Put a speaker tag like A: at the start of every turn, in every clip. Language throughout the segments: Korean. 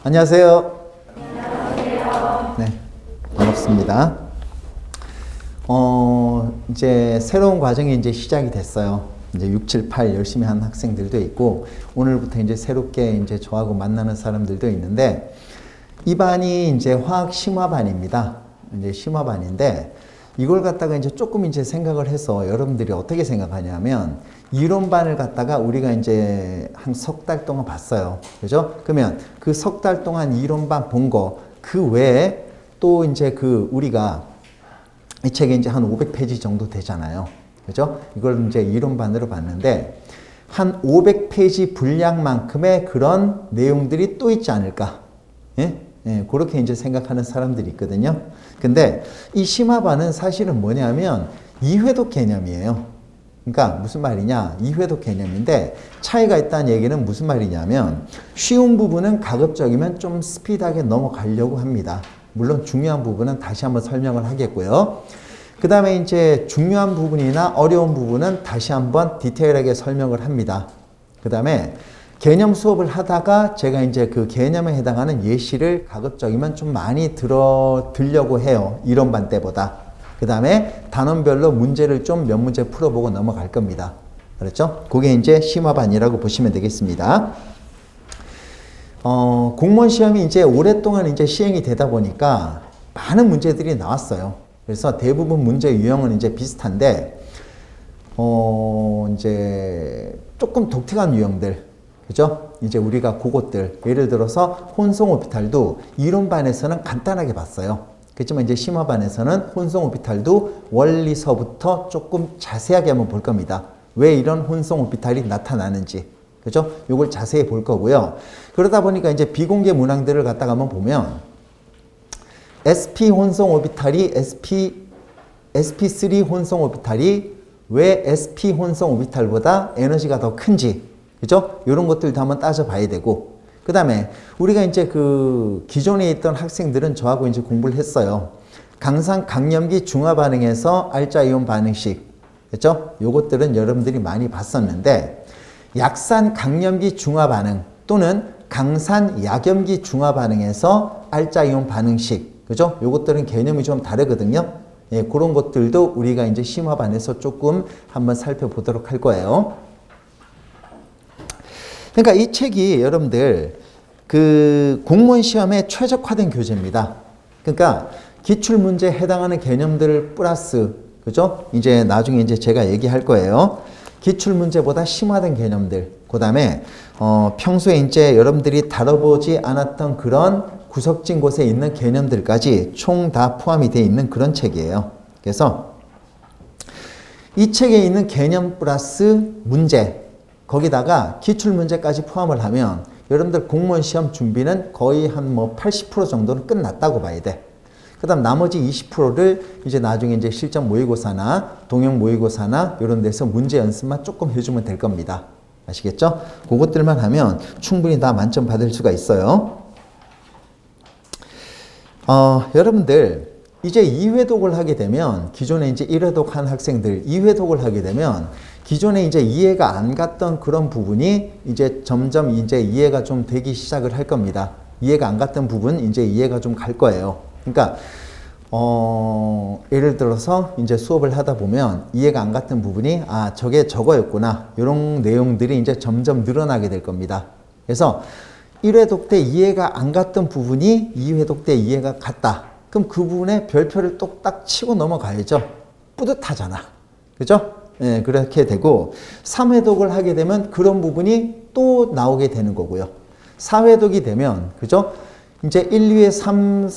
A: 안녕하세요. 네, 반갑습니다. 이제 새로운 과정이 이제 시작이 됐어요. 이제 6, 7, 8 열심히 한 학생들도 있고, 오늘부터 이제 새롭게 이제 저하고 만나는 사람들도 있는데, 이 반이 이제 화학 심화반입니다. 이제 심화반인데, 이걸 갖다가 이제 조금 이제 생각을 해서 여러분들이 어떻게 생각하냐면, 이론반을 갖다가 우리가 이제 한 석 달 동안 봤어요. 그죠? 그러면 그 석 달 동안 이론반 본 거, 그 외에 또 이제 우리가 이 책이 이제 한 500페이지 정도 되잖아요. 그죠? 이걸 이제 이론반으로 봤는데, 한 500페이지 분량만큼의 그런 내용들이 또 있지 않을까? 예? 예, 그렇게 이제 생각하는 사람들이 있거든요. 근데 이 심화반은 사실은 뭐냐면 이회독 개념이에요. 그러니까 무슨 말이냐? 이회독 개념인데 차이가 있다는 얘기는 무슨 말이냐면 쉬운 부분은 가급적이면 좀 스피드하게 넘어가려고 합니다. 물론 중요한 부분은 다시 한번 설명을 하겠고요. 그 다음에 이제 중요한 부분이나 어려운 부분은 다시 한번 디테일하게 설명을 합니다. 그 다음에 개념 수업을 하다가 제가 이제 그 개념에 해당하는 예시를 가급적이면 좀 많이 들려고 해요. 이론반 때보다. 그 다음에 단원별로 문제를 좀 몇 문제 풀어보고 넘어갈 겁니다. 그렇죠? 그게 이제 심화반이라고 보시면 되겠습니다. 공무원 시험이 이제 오랫동안 이제 시행이 되다 보니까 많은 문제들이 나왔어요. 그래서 대부분 문제 유형은 이제 비슷한데, 이제 조금 독특한 유형들. 그죠? 이제 우리가 그것들, 예를 들어서 혼성 오비탈도 이론반에서는 간단하게 봤어요. 그렇지만 이제 심화반에서는 혼성 오비탈도 원리서부터 조금 자세하게 한번 볼 겁니다. 왜 이런 혼성 오비탈이 나타나는지. 그죠? 요걸 자세히 볼 거고요. 그러다 보니까 이제 비공개 문항들을 갖다가 한번 보면 sp 혼성 오비탈이 sp3 혼성 오비탈이 왜 sp 혼성 오비탈보다 에너지가 더 큰지. 그죠? 이런 것들도 한번 따져봐야 되고, 그 다음에 우리가 이제 기존에 있던 학생들은 저하고 이제 공부를 했어요. 강산 강염기 중화 반응에서 알자 이온 반응식. 그죠? 요것들은 여러분들이 많이 봤었는데, 약산 강염기 중화 반응 또는 강산 약염기 중화 반응에서 알자 이온 반응식. 그죠? 요것들은 개념이 좀 다르거든요. 예, 그런 것들도 우리가 이제 심화반에서 조금 한번 살펴보도록 할 거예요. 그러니까 이 책이 여러분들 공무원 시험에 최적화된 교재입니다. 그러니까 기출문제에 해당하는 개념들을 플러스, 그죠? 이제 나중에 이제 제가 얘기할 거예요. 기출문제보다 심화된 개념들. 그 다음에, 평소에 이제 여러분들이 다뤄보지 않았던 그런 구석진 곳에 있는 개념들까지 총 다 포함이 되어 있는 그런 책이에요. 그래서 이 책에 있는 개념 플러스 문제, 거기다가 기출문제까지 포함을 하면 여러분들 공무원 시험 준비는 거의 한 80% 정도는 끝났다고 봐야 돼. 그 다음 나머지 20%를 이제 나중에 이제 실전 모의고사나 동영 모의고사나 이런 데서 문제 연습만 조금 해주면 될 겁니다. 아시겠죠? 그것들만 하면 충분히 다 만점 받을 수가 있어요. 여러분들 이제 2회독을 하게 되면, 기존에 이제 1회독 한 학생들 2회독을 하게 되면 기존에 이제 이해가 안 갔던 그런 부분이 이제 점점 이제 이해가 좀 되기 시작을 할 겁니다. 이해가 안 갔던 부분 이제 이해가 좀 갈 거예요. 그러니까 예를 들어서 이제 수업을 하다 보면 이해가 안 갔던 부분이 저게 저거였구나, 이런 내용들이 이제 점점 늘어나게 될 겁니다. 그래서 1회독 때 이해가 안 갔던 부분이 2회독 때 이해가 갔다. 그럼 그 부분에 별표를 똑딱 치고 넘어가야죠. 뿌듯하잖아. 그죠? 예, 그렇게 되고, 3회독을 하게 되면 그런 부분이 또 나오게 되는 거고요. 4회독이 되면, 그죠? 이제 1, 2회 3,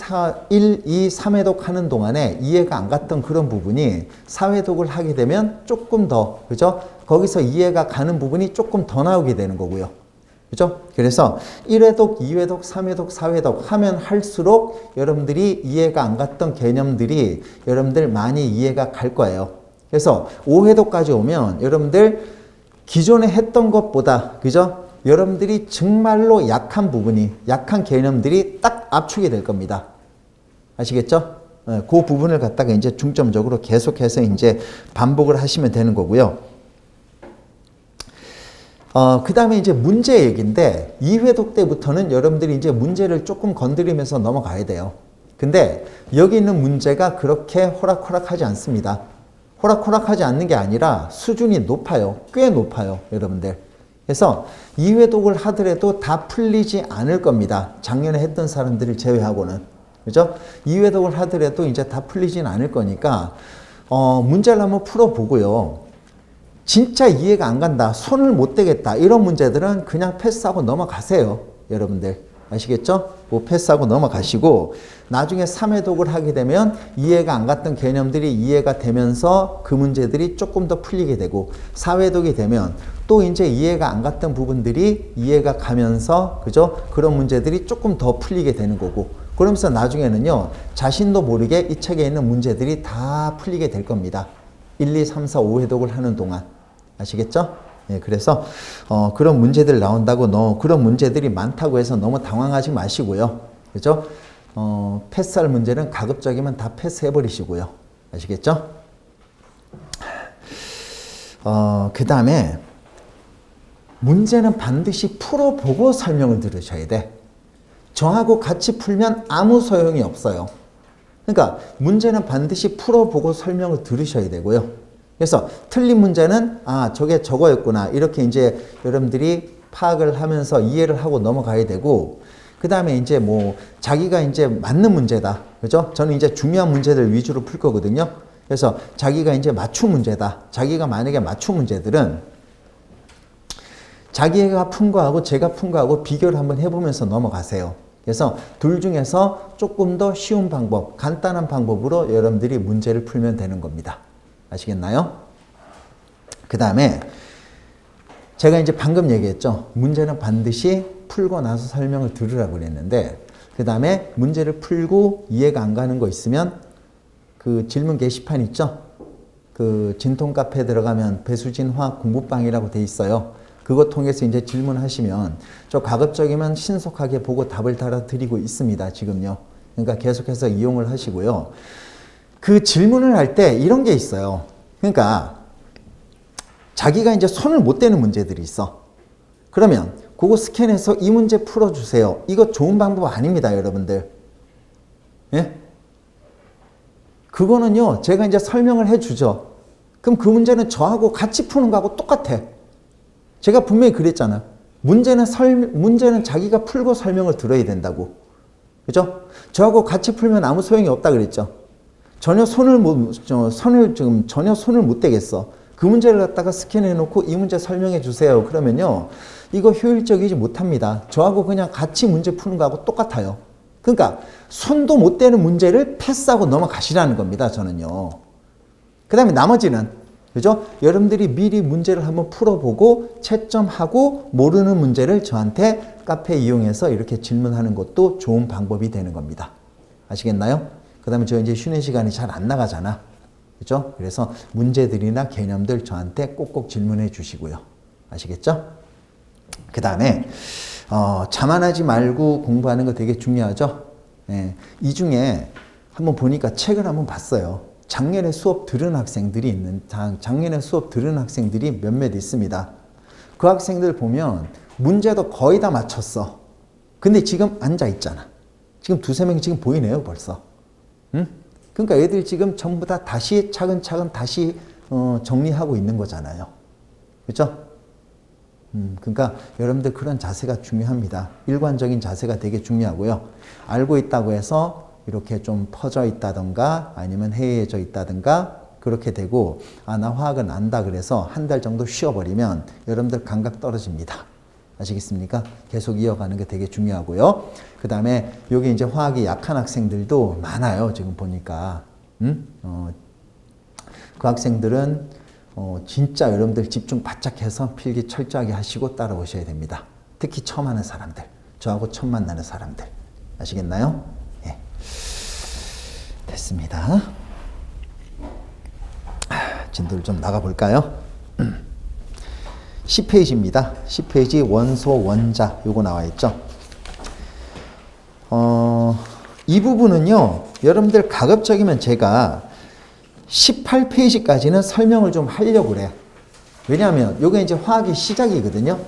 A: 1, 2, 3회독 하는 동안에 이해가 안 갔던 그런 부분이 4회독을 하게 되면 조금 더, 그죠? 거기서 이해가 가는 부분이 조금 더 나오게 되는 거고요. 그죠? 그래서 1회독, 2회독, 3회독, 4회독 하면 할수록 여러분들이 이해가 안 갔던 개념들이 여러분들 많이 이해가 갈 거예요. 그래서 5회독까지 오면 여러분들 기존에 했던 것보다, 그죠? 여러분들이 정말로 약한 부분이, 약한 개념들이 딱 압축이 될 겁니다. 아시겠죠? 그 부분을 갖다가 이제 중점적으로 계속해서 이제 반복을 하시면 되는 거고요. 그 다음에 이제 문제 얘기인데 2회독 때부터는 여러분들이 이제 문제를 조금 건드리면서 넘어가야 돼요. 근데 여기 있는 문제가 그렇게 호락호락하지 않습니다. 호락호락하지 않는 게 아니라 수준이 높아요. 꽤 높아요, 여러분들. 그래서 2회독을 하더라도 다 풀리지 않을 겁니다. 작년에 했던 사람들을 제외하고는. 그죠? 2회독을 하더라도 이제 다 풀리진 않을 거니까, 문제를 한번 풀어보고요. 진짜 이해가 안 간다, 손을 못 대겠다, 이런 문제들은 그냥 패스하고 넘어가세요. 여러분들. 아시겠죠? 뭐 패스하고 넘어가시고, 나중에 3회독을 하게 되면 이해가 안 갔던 개념들이 이해가 되면서 그 문제들이 조금 더 풀리게 되고, 4회독이 되면 또 이제 이해가 안 갔던 부분들이 이해가 가면서, 그죠? 그런 문제들이 조금 더 풀리게 되는 거고, 그러면서 나중에는요, 자신도 모르게 이 책에 있는 문제들이 다 풀리게 될 겁니다. 1, 2, 3, 4, 5회독을 하는 동안. 아시겠죠? 예, 그래서 그런 문제들 나온다고 그런 문제들이 많다고 해서 너무 당황하지 마시고요. 그죠? 패스할 문제는 가급적이면 다 패스해 버리시고요. 아시겠죠? 그 다음에 문제는 반드시 풀어보고 설명을 들으셔야 돼. 저하고 같이 풀면 아무 소용이 없어요. 그러니까 문제는 반드시 풀어보고 설명을 들으셔야 되고요. 그래서 틀린 문제는 저게 저거였구나, 이렇게 이제 여러분들이 파악을 하면서 이해를 하고 넘어가야 되고, 그 다음에 이제 뭐 자기가 이제 맞는 문제다, 그죠? 저는 이제 중요한 문제들 위주로 풀 거거든요. 그래서 자기가 이제 맞춤 문제다. 자기가 만약에 맞춤 문제들은 자기가 푼 거하고 제가 푼 거하고 비교를 한번 해보면서 넘어가세요. 그래서 둘 중에서 조금 더 쉬운 방법, 간단한 방법으로 여러분들이 문제를 풀면 되는 겁니다. 아시겠나요? 그 다음에 제가 이제 방금 얘기했죠. 문제는 반드시 풀고 나서 설명을 들으라고 그랬는데, 그 다음에 문제를 풀고 이해가 안 가는 거 있으면 그 질문 게시판 있죠? 그 진통 카페에 들어가면 배수진 화학 공부방이라고 돼 있어요. 그거 통해서 이제 질문하시면 저 가급적이면 신속하게 보고 답을 달아드리고 있습니다. 지금요. 그러니까 계속해서 이용을 하시고요. 그 질문을 할 때 이런 게 있어요. 그러니까 자기가 이제 손을 못 대는 문제들이 있어. 그러면 그거 스캔해서 이 문제 풀어주세요. 이거 좋은 방법 아닙니다, 여러분들. 예? 그거는요, 제가 이제 설명을 해주죠. 그럼 그 문제는 저하고 같이 푸는 거하고 똑같아. 제가 분명히 그랬잖아. 문제는 자기가 풀고 설명을 들어야 된다고. 그죠? 저하고 같이 풀면 아무 소용이 없다 그랬죠. 전혀 손을 못 대겠어. 그 문제를 갖다가 스캔해 놓고 이 문제 설명해 주세요. 그러면요, 이거 효율적이지 못합니다. 저하고 그냥 같이 문제 푸는 거하고 똑같아요. 그러니까 손도 못 대는 문제를 패스하고 넘어가시라는 겁니다, 저는요. 그 다음에 나머지는, 그죠? 여러분들이 미리 문제를 한번 풀어보고 채점하고 모르는 문제를 저한테 카페 이용해서 이렇게 질문하는 것도 좋은 방법이 되는 겁니다. 아시겠나요? 그 다음에 저 이제 쉬는 시간이 잘 안 나가잖아. 그죠? 그래서 문제들이나 개념들 저한테 꼭꼭 질문해 주시고요. 아시겠죠? 그 다음에, 자만하지 말고 공부하는 거 되게 중요하죠? 예, 이 중에 한번 보니까 책을 한번 봤어요. 작년에 수업 들은 학생들이 몇몇 있습니다. 그 학생들 보면 문제도 거의 다 맞췄어. 근데 지금 앉아 있잖아. 지금 두세 명이 지금 보이네요, 벌써. 응? 그러니까 애들 지금 전부 다 다시 차근차근 다시 정리하고 있는 거잖아요. 그렇죠? 그러니까 여러분들 그런 자세가 중요합니다. 일관적인 자세가 되게 중요하고요. 알고 있다고 해서 이렇게 좀 퍼져 있다던가 아니면 해이해져 있다던가 그렇게 되고, 나 화학은 안다 그래서 한 달 정도 쉬어버리면 여러분들 감각 떨어집니다. 아시겠습니까? 계속 이어가는 게 되게 중요하고요. 그 다음에 여기 이제 화학이 약한 학생들도 많아요. 지금 보니까. 그 학생들은 진짜 여러분들 집중 바짝 해서 필기 철저하게 하시고 따라오셔야 됩니다. 특히 처음 하는 사람들, 저하고 처음 만나는 사람들. 아시겠나요? 예. 됐습니다. 진도를 좀 나가볼까요? 10페이지입니다. 10페이지 원소, 원자 요거 나와 있죠. 이 부분은요, 여러분들 가급적이면 제가 18페이지까지는 설명을 좀 하려고 그래. 왜냐하면 요게 이제 화학의 시작이거든요.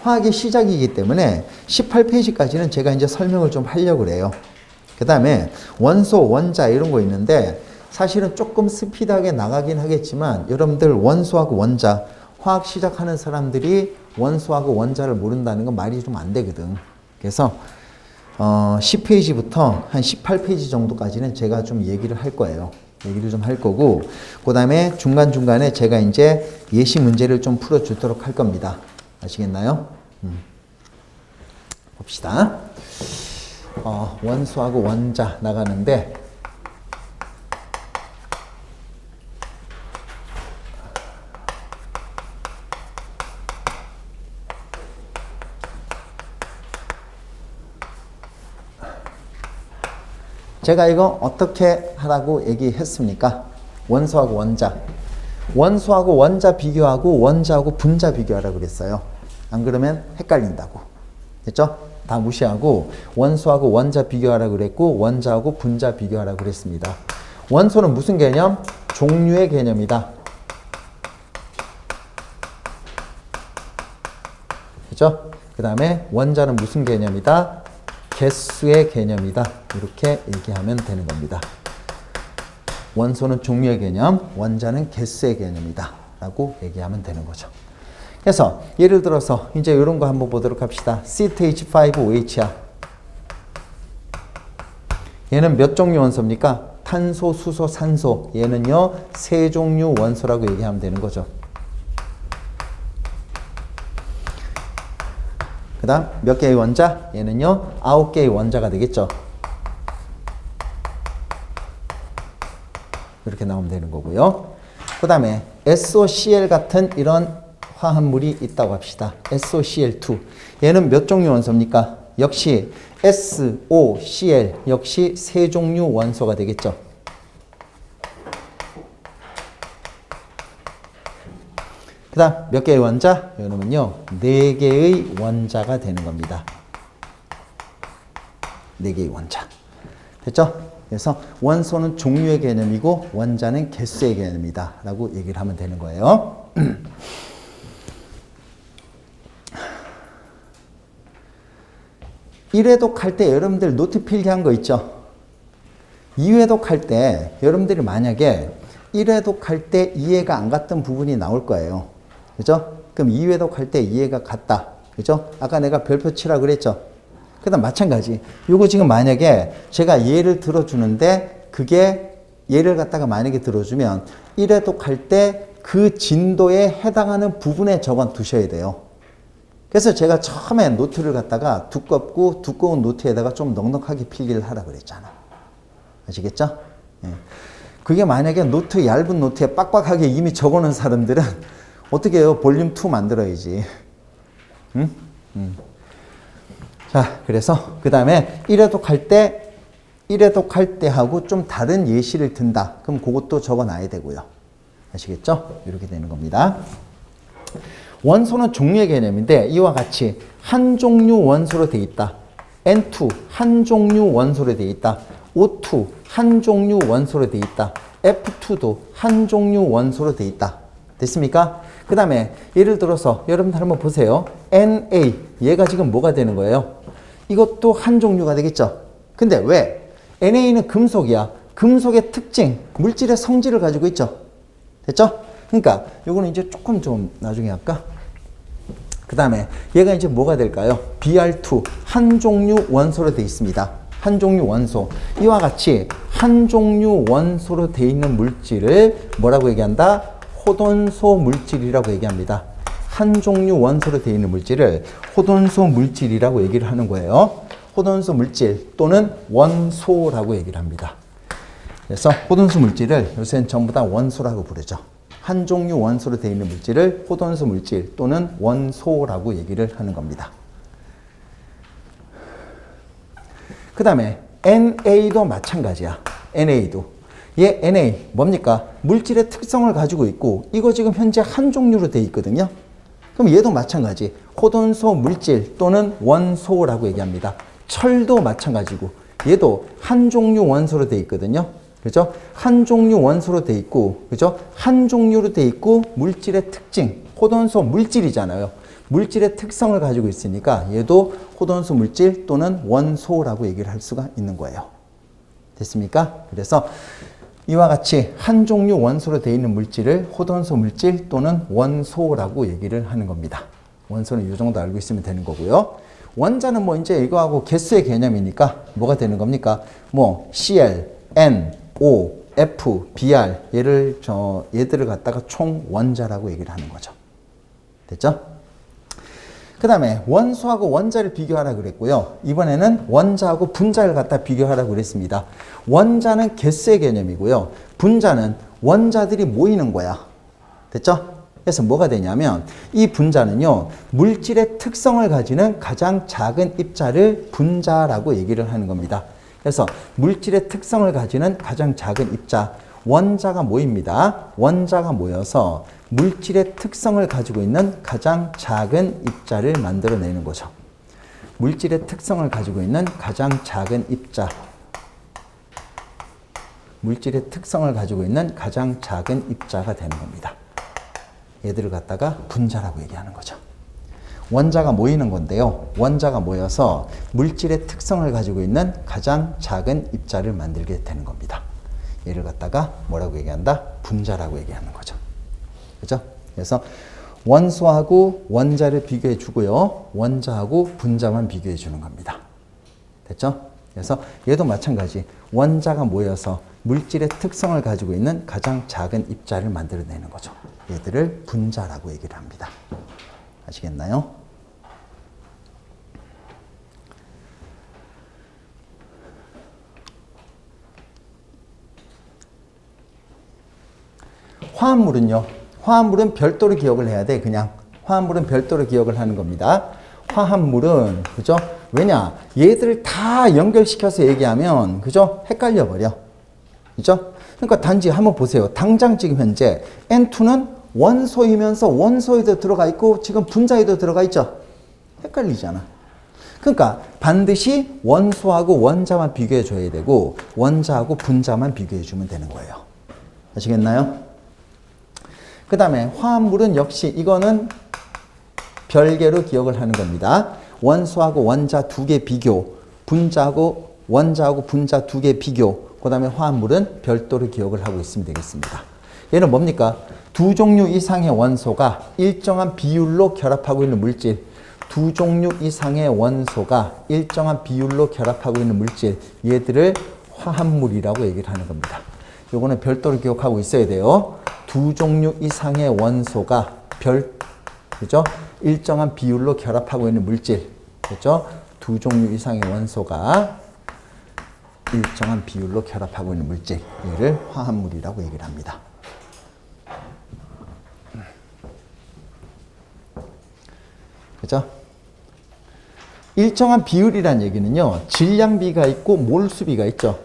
A: 화학의 시작이기 때문에 18페이지까지는 제가 이제 설명을 좀 하려고 그래요. 그 다음에 원소, 원자 이런 거 있는데 사실은 조금 스피드하게 나가긴 하겠지만 여러분들 원소하고 원자, 화학 시작하는 사람들이 원소하고 원자를 모른다는 건 말이 좀 안 되거든. 그래서 10페이지부터 한 18페이지 정도까지는 제가 좀 얘기를 할 거예요. 얘기를 좀 할 거고, 그 다음에 중간중간에 제가 이제 예시 문제를 좀 풀어주도록 할 겁니다. 아시겠나요? 봅시다. 원소하고 원자 나가는데, 제가 이거 어떻게 하라고 얘기했습니까? 원소하고 원자. 원소하고 원자 비교하고 원자하고 분자 비교하라고 그랬어요. 안 그러면 헷갈린다고. 됐죠? 다 무시하고 원소하고 원자 비교하라고 그랬고 원자하고 분자 비교하라고 그랬습니다. 원소는 무슨 개념? 종류의 개념이다. 그죠? 그 다음에 원자는 무슨 개념이다? 개수의 개념이다. 이렇게 얘기하면 되는 겁니다. 원소는 종류의 개념, 원자는 개수의 개념이다. 라고 얘기하면 되는 거죠. 그래서 예를 들어서 이제 이런 거 한번 보도록 합시다. CH5OH야. 얘는 몇 종류 원소입니까? 탄소, 수소, 산소. 얘는요, 세 종류 원소라고 얘기하면 되는 거죠. 그 다음 몇 개의 원자? 얘는요 9개의 원자가 되겠죠. 이렇게 나오면 되는 거고요. 그 다음에 SOCl 같은 이런 화합물이 있다고 합시다. SOCl2 얘는 몇 종류 원소입니까? 역시 SOCl 역시 세 종류 원소가 되겠죠. 그 다음 몇 개의 원자? 이놈은요 4개의 원자가 되는 겁니다. 4개의 원자. 됐죠? 그래서 원소는 종류의 개념이고 원자는 개수의 개념이다 라고 얘기를 하면 되는 거예요. 1회독 할 때 여러분들 노트 필기한 거 있죠? 2회독 할 때 여러분들이 만약에 1회독 할 때 이해가 안 갔던 부분이 나올 거예요. 그죠? 그럼 2회독 할 때 이해가 갔다. 그죠? 아까 내가 별표 치라 그랬죠? 그 다음 마찬가지. 요거 지금 만약에 제가 예를 들어주는데 그게 예를 갖다가 만약에 들어주면 1회독 할 때 그 진도에 해당하는 부분에 적어 두셔야 돼요. 그래서 제가 처음에 노트를 갖다가 두껍고 두꺼운 노트에다가 좀 넉넉하게 필기를 하라 그랬잖아. 아시겠죠? 예. 그게 만약에 노트 얇은 노트에 빡빡하게 이미 적어놓은 사람들은 어떻게 해요? 볼륨 2 만들어야지. 응? 자, 그래서 그 다음에 1회독 할 때 하고 좀 다른 예시를 든다. 그럼 그것도 적어놔야 되고요. 아시겠죠? 이렇게 되는 겁니다. 원소는 종류의 개념인데 이와 같이 한 종류 원소로 되어 있다. N2 한 종류 원소로 되어 있다. O2 한 종류 원소로 되어 있다. F2도 한 종류 원소로 되어 있다. 됐습니까? 그 다음에 예를 들어서 여러분들 한번 보세요. Na 얘가 지금 뭐가 되는 거예요? 이것도 한 종류가 되겠죠. 근데 왜? Na는 금속이야. 금속의 특징, 물질의 성질을 가지고 있죠. 됐죠? 그러니까 요거는 이제 조금 좀 나중에 할까? 그 다음에 얘가 이제 뭐가 될까요? Br2 한 종류 원소로 되어 있습니다. 한 종류 원소. 이와 같이 한 종류 원소로 되어 있는 물질을 뭐라고 얘기한다? 호돈소 물질이라고 얘기합니다. 한 종류 원소로 되어 있는 물질을 호돈소 물질이라고 얘기를 하는 거예요. 호돈소 물질 또는 원소라고 얘기를 합니다. 그래서 호돈소 물질을 요새는 전부 다 원소라고 부르죠. 한 종류 원소로 되어 있는 물질을 호돈소 물질 또는 원소라고 얘기를 하는 겁니다. 그 다음에 NA도 마찬가지야. NA도. 얘 Na 뭡니까? 물질의 특성을 가지고 있고 이거 지금 현재 한 종류로 되어 있거든요. 그럼 얘도 마찬가지. 호돈소 물질 또는 원소라고 얘기합니다. 철도 마찬가지고 얘도 한 종류 원소로 되어 있거든요. 그죠? 한 종류 원소로 돼 있고, 그죠? 한 종류로 돼 있고, 물질의 특징, 호돈소 물질이잖아요. 물질의 특성을 가지고 있으니까 얘도 호돈소 물질 또는 원소라고 얘기를 할 수가 있는 거예요. 됐습니까? 그래서 이와 같이 한 종류 원소로 되어 있는 물질을 호돈소 물질 또는 원소라고 얘기를 하는 겁니다. 원소는 이 정도 알고 있으면 되는 거고요. 원자는 뭐 이제 이거하고 개수의 개념이니까 뭐가 되는 겁니까? 뭐 Cl, N, O, F, Br 얘들을 갖다가 총 원자라고 얘기를 하는 거죠. 됐죠? 그 다음에 원소하고 원자를 비교하라 그랬고요. 이번에는 원자하고 분자를 갖다 비교하라고 그랬습니다. 원자는 개수의 개념이고요. 분자는 원자들이 모이는 거야. 됐죠? 그래서 뭐가 되냐면 이 분자는요. 물질의 특성을 가지는 가장 작은 입자를 분자라고 얘기를 하는 겁니다. 그래서 물질의 특성을 가지는 가장 작은 입자, 원자가 모입니다. 원자가 모여서 물질의 특성을 가지고 있는 가장 작은 입자를 만들어내는 거죠. 물질의 특성을 가지고 있는 가장 작은 입자. 물질의 특성을 가지고 있는 가장 작은 입자가 되는 겁니다. 얘들을 갖다가 분자라고 얘기하는 거죠. 원자가 모이는 건데요. 원자가 모여서 물질의 특성을 가지고 있는 가장 작은 입자를 만들게 되는 겁니다. 얘를 갖다가 뭐라고 얘기한다? 분자라고 얘기하는 거죠. 그죠? 그래서 원소하고 원자를 비교해 주고요. 원자하고 분자만 비교해 주는 겁니다. 됐죠? 그래서 얘도 마찬가지. 원자가 모여서 물질의 특성을 가지고 있는 가장 작은 입자를 만들어내는 거죠. 얘들을 분자라고 얘기를 합니다. 아시겠나요? 화합물은요. 화합물은 별도로 기억을 해야 돼. 그냥 화합물은 별도로 기억을 하는 겁니다. 화합물은 그죠? 왜냐? 얘들을 다 연결시켜서 얘기하면 그죠? 헷갈려 버려. 그죠? 그러니까 단지 한번 보세요. 당장 지금 현재 N2는 원소이면서 원소에도 들어가 있고 지금 분자에도 들어가 있죠. 헷갈리잖아. 그러니까 반드시 원소하고 원자만 비교해 줘야 되고 원자하고 분자만 비교해 주면 되는 거예요. 아시겠나요? 그 다음에 화합물은 역시 이거는 별개로 기억을 하는 겁니다. 원소하고 원자 두 개 비교, 분자하고 원자하고 분자 두 개 비교, 그 다음에 화합물은 별도로 기억을 하고 있으면 되겠습니다. 얘는 뭡니까? 두 종류 이상의 원소가 일정한 비율로 결합하고 있는 물질, 두 종류 이상의 원소가 일정한 비율로 결합하고 있는 물질, 얘들을 화합물이라고 얘기를 하는 겁니다. 요거는 별도로 기억하고 있어야 돼요. 두 종류 이상의 원소가 그죠? 일정한 비율로 결합하고 있는 물질, 그죠? 두 종류 이상의 원소가 일정한 비율로 결합하고 있는 물질, 얘를 화합물이라고 얘기를 합니다. 그죠? 일정한 비율이란 얘기는요, 질량비가 있고 몰수비가 있죠.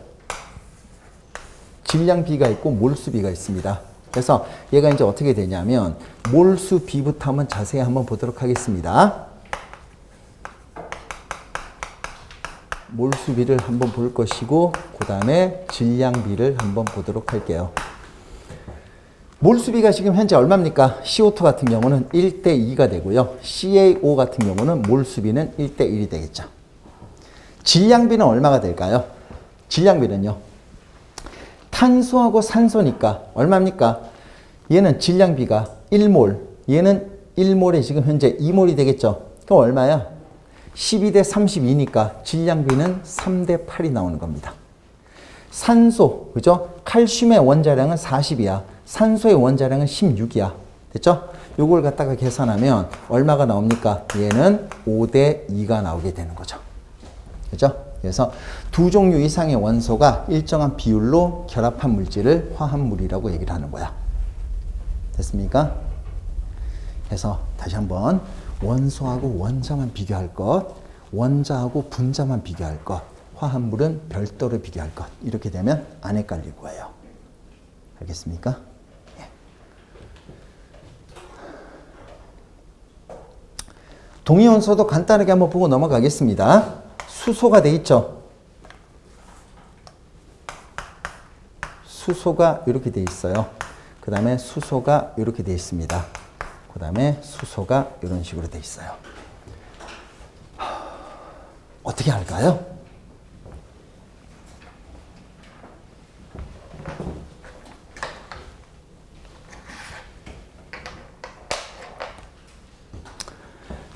A: 질량비가 있고 몰수비가 있습니다. 그래서 얘가 이제 어떻게 되냐면 몰수비부터 한번 자세히 한번 보도록 하겠습니다. 몰수비를 한번 볼 것이고 그 다음에 질량비를 한번 보도록 할게요. 몰수비가 지금 현재 얼마입니까? CO2 같은 경우는 1대2가 되고요. CaO 같은 경우는 몰수비는 1대1이 되겠죠. 질량비는 얼마가 될까요? 질량비는요. 탄소하고 산소니까 얼마입니까? 얘는 질량비가 1몰, 얘는 1몰에 지금 현재 2몰이 되겠죠. 그럼 얼마야? 12대 32니까 질량비는 3대 8이 나오는 겁니다. 산소, 그죠? 칼슘의 원자량은 40이야. 산소의 원자량은 16이야. 됐죠? 요걸 갖다가 계산하면 얼마가 나옵니까? 얘는 5대 2가 나오게 되는 거죠. 그죠? 그래서 두 종류 이상의 원소가 일정한 비율로 결합한 물질을 화합물이라고 얘기를 하는 거야. 됐습니까? 그래서 다시 한번 원소하고 원자만 비교할 것, 원자하고 분자만 비교할 것, 화합물은 별도로 비교할 것. 이렇게 되면 안 헷갈릴 거예요. 알겠습니까? 예. 동위원소도 간단하게 한번 보고 넘어가겠습니다. 수소가 돼 있죠. 수소가 이렇게 돼 있어요. 그 다음에 수소가 이렇게 돼 있습니다. 그 다음에 수소가 이런 식으로 돼 있어요. 어떻게 할까요?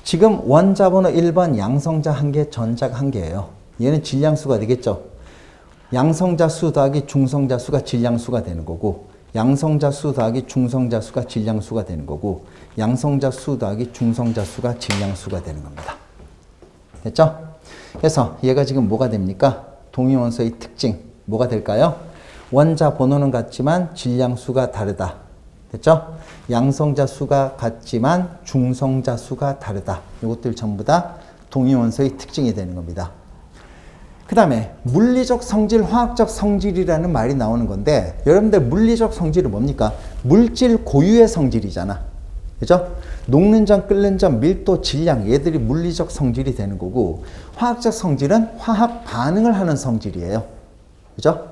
A: 지금 원자 번호 1번 양성자 1개, 전자가 1개예요. 얘는 질량수가 되겠죠. 양성자 수 더하기 중성자 수가 질량수가 되는 거고, 양성자 수 더하기 중성자 수가 질량수가 되는 거고, 양성자 수 더하기 중성자 수가 질량수가 되는 겁니다. 됐죠? 그래서 얘가 지금 뭐가 됩니까? 동위원소의 특징 뭐가 될까요? 원자 번호는 같지만 질량수가 다르다. 됐죠? 양성자 수가 같지만 중성자 수가 다르다. 이것들 전부 다 동위원소의 특징이 되는 겁니다. 그 다음에 물리적 성질, 화학적 성질이라는 말이 나오는 건데, 여러분들 물리적 성질은 뭡니까? 물질 고유의 성질이잖아. 그죠? 녹는 점, 끓는 점, 밀도, 질량, 얘들이 물리적 성질이 되는 거고, 화학적 성질은 화학 반응을 하는 성질이에요. 그죠?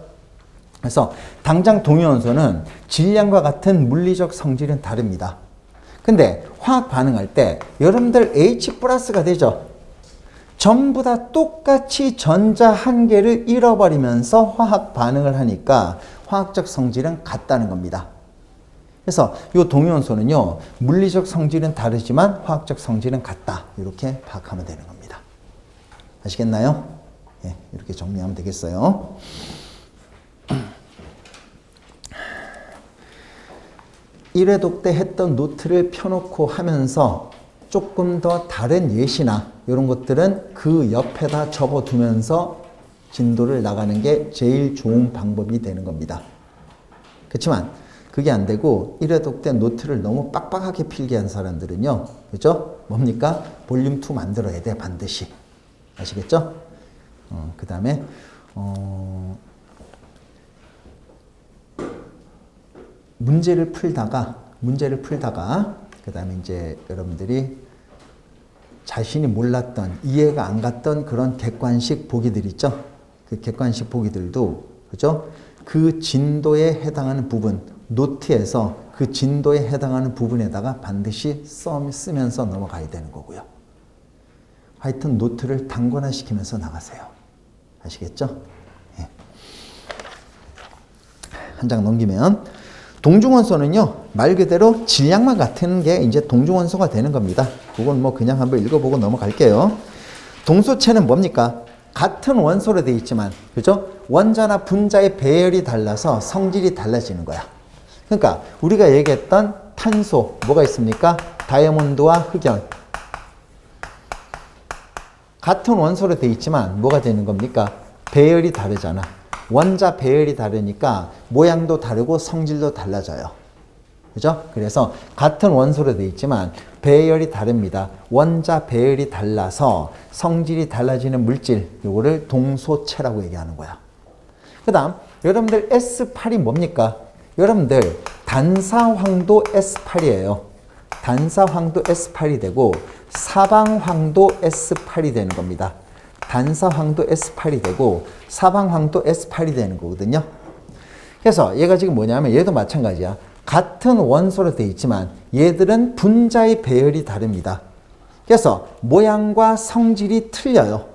A: 그래서 당장 동위원소는 질량과 같은 물리적 성질은 다릅니다. 근데 화학 반응할 때 여러분들 H+가 되죠? 전부 다 똑같이 전자 한 개를 잃어버리면서 화학 반응을 하니까 화학적 성질은 같다는 겁니다. 그래서 이 동위원소는요, 물리적 성질은 다르지만 화학적 성질은 같다. 이렇게 파악하면 되는 겁니다. 아시겠나요? 네, 이렇게 정리하면 되겠어요. 1회독 때 했던 노트를 펴놓고 하면서 조금 더 다른 예시나 이런 것들은 그 옆에다 접어두면서 진도를 나가는 게 제일 좋은 방법이 되는 겁니다. 그렇지만 그게 안 되고 1회독 때 노트를 너무 빡빡하게 필게 한 사람들은요, 그죠? 뭡니까? 볼륨 2 만들어야 돼, 반드시. 아시겠죠? 그 다음에 문제를 풀다가 그 다음에 이제 여러분들이 자신이 몰랐던, 이해가 안 갔던 그런 객관식 보기들 있죠? 그 객관식 보기들도, 그죠? 그 진도에 해당하는 부분, 노트에서 그 진도에 해당하는 부분에다가 반드시 쓰면서 넘어가야 되는 거고요. 하여튼 노트를 단권화시키면서 나가세요. 아시겠죠? 예. 한 장 넘기면, 동중원소는요, 말 그대로 질량만 같은 게 이제 동중원소가 되는 겁니다. 그건 뭐 그냥 한번 읽어보고 넘어갈게요. 동소체는 뭡니까? 같은 원소로 되어 있지만, 그죠? 원자나 분자의 배열이 달라서 성질이 달라지는 거야. 그러니까 우리가 얘기했던 탄소, 뭐가 있습니까? 다이아몬드와 흑연. 같은 원소로 되어 있지만 뭐가 되는 겁니까? 배열이 다르잖아. 원자 배열이 다르니까 모양도 다르고 성질도 달라져요. 그죠? 그래서 같은 원소로 되어 있지만 배열이 다릅니다. 원자 배열이 달라서 성질이 달라지는 물질, 요거를 동소체라고 얘기하는 거야. 그 다음 여러분들 S8이 뭡니까? 여러분들 단사황도 S8이에요. 단사황도 S8이 되고 사방황도 S8이 되는 겁니다. 단사황도 S8이 되고 사방황도 S8이 되는 거거든요. 그래서 얘가 지금 뭐냐면 얘도 마찬가지야. 같은 원소로 되어 있지만 얘들은 분자의 배열이 다릅니다. 그래서 모양과 성질이 틀려요.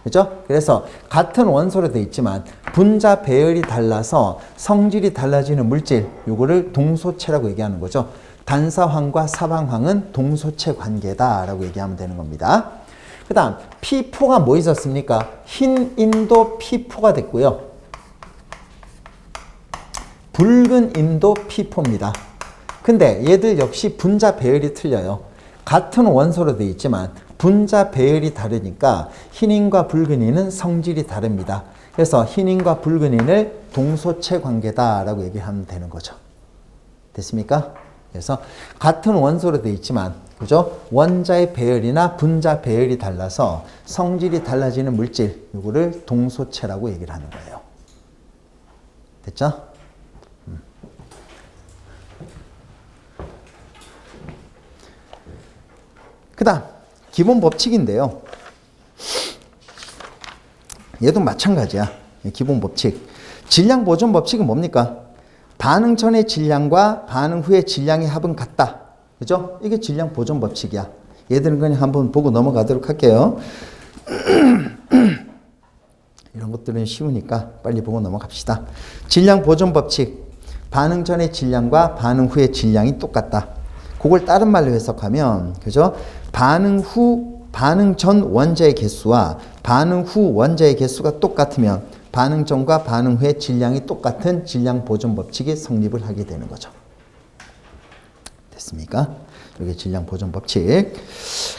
A: 그죠? 그래서 같은 원소로 되어 있지만 분자 배열이 달라서 성질이 달라지는 물질, 요거를 동소체라고 얘기하는 거죠. 단사황과 사방황은 동소체 관계다라고 얘기하면 되는 겁니다. 그 다음 P4가 뭐 있었습니까? 흰 인도 P4가 됐고요. 붉은 인도 P4입니다. 근데 얘들 역시 분자 배열이 틀려요. 같은 원소로 되어 있지만 분자 배열이 다르니까 흰인과 붉은인은 성질이 다릅니다. 그래서 흰인과 붉은인을 동소체 관계다라고 얘기하면 되는 거죠. 됐습니까? 그래서 같은 원소로 되어 있지만, 그죠? 원자의 배열이나 분자 배열이 달라서 성질이 달라지는 물질, 이거를 동소체라고 얘기를 하는 거예요. 됐죠? 그 다음 기본 법칙인데요. 얘도 마찬가지야. 기본 법칙. 질량 보존 법칙은 뭡니까? 반응 전의 질량과 반응 후의 질량의 합은 같다. 그죠? 이게 질량 보존 법칙이야. 얘들은 그냥 한번 보고 넘어가도록 할게요. 이런 것들은 쉬우니까 빨리 보고 넘어갑시다. 질량 보존 법칙. 반응 전의 질량과 반응 후의 질량이 똑같다. 그걸 다른 말로 해석하면, 그죠? 반응 전 원자의 개수와 반응 후 원자의 개수가 똑같으면 반응 전과 반응 후의 질량이 똑같은 질량 보존 법칙이 성립을 하게 되는 거죠. 됐습니까? 이게 질량 보존 법칙.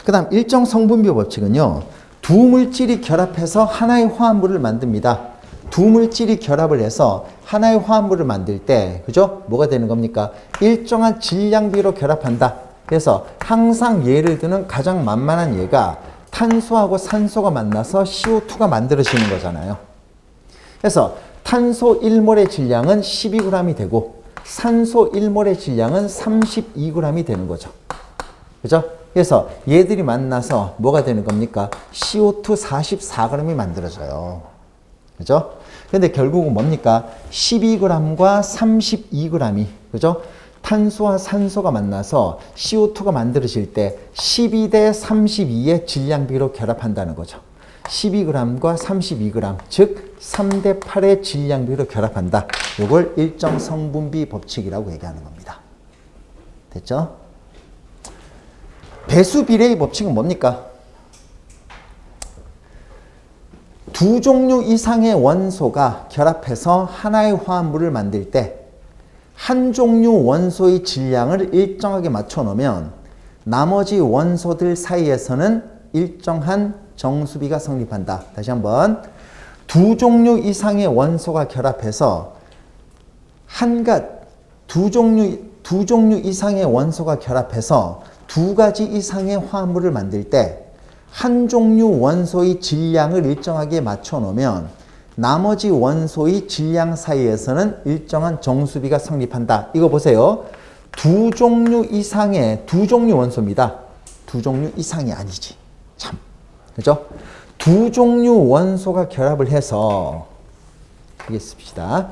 A: 그 다음 일정 성분비 법칙은요. 두 물질이 결합해서 하나의 화합물을 만듭니다. 두 물질이 결합을 해서 하나의 화합물을 만들 때, 그죠? 뭐가 되는 겁니까? 일정한 질량비로 결합한다. 그래서 항상 예를 드는 가장 만만한 예가 탄소하고 산소가 만나서 CO2가 만들어지는 거잖아요. 그래서 탄소 1몰의 질량은 12g이 되고 산소 1몰의 질량은 32g이 되는 거죠. 그죠? 그래서 얘들이 만나서 뭐가 되는 겁니까? CO2 44g이 만들어져요. 그죠? 근데 결국은 뭡니까? 12g과 32g이, 그죠? 탄소와 산소가 만나서 CO2가 만들어질 때 12대 32의 질량비로 결합한다는 거죠. 12g과 32g, 즉 3대 8의 질량비로 결합한다. 이걸 일정 성분비 법칙이라고 얘기하는 겁니다. 됐죠? 배수 비례의 법칙은 뭡니까? 두 종류 이상의 원소가 결합해서 하나의 화합물을 만들 때 한 종류 원소의 질량을 일정하게 맞춰 놓으면 나머지 원소들 사이에서는 일정한 정수비가 성립한다. 다시 한번. 두 종류 이상의 원소가 결합해서 두 종류 이상의 원소가 결합해서 두 가지 이상의 화합물을 만들 때 한 종류 원소의 질량을 일정하게 맞춰 놓으면 나머지 원소의 질량 사이에서는 일정한 정수비가 성립한다. 이거 보세요. 두 종류 이상의 두 종류 원소입니다. 두 종류 이상이 아니지. 참. 그죠? 두 종류 원소가 결합을 해서 이게 씁시다.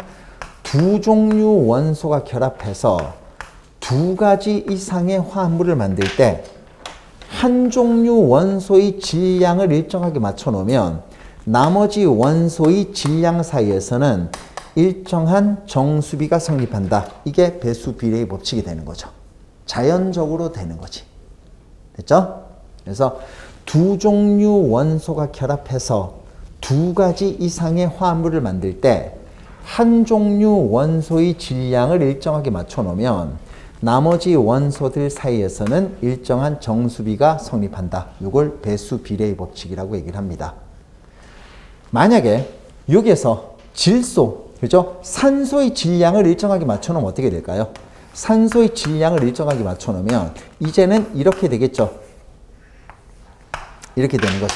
A: 두 종류 원소가 결합해서 두 가지 이상의 화합물을 만들 때 한 종류 원소의 질량을 일정하게 맞춰 놓으면 나머지 원소의 질량 사이에서는 일정한 정수비가 성립한다. 이게 배수 비례의 법칙이 되는 거죠. 자연적으로 되는 거지. 됐죠? 그래서 두 종류 원소가 결합해서 두 가지 이상의 화합물을 만들 때 한 종류 원소의 질량을 일정하게 맞춰 놓으면 나머지 원소들 사이에서는 일정한 정수비가 성립한다. 이걸 배수 비례의 법칙이라고 얘기를 합니다. 만약에 여기에서 질소, 그죠? 산소의 질량을 일정하게 맞춰 놓으면 어떻게 될까요? 산소의 질량을 일정하게 맞춰 놓으면 이제는 이렇게 되겠죠. 이렇게 되는 거죠.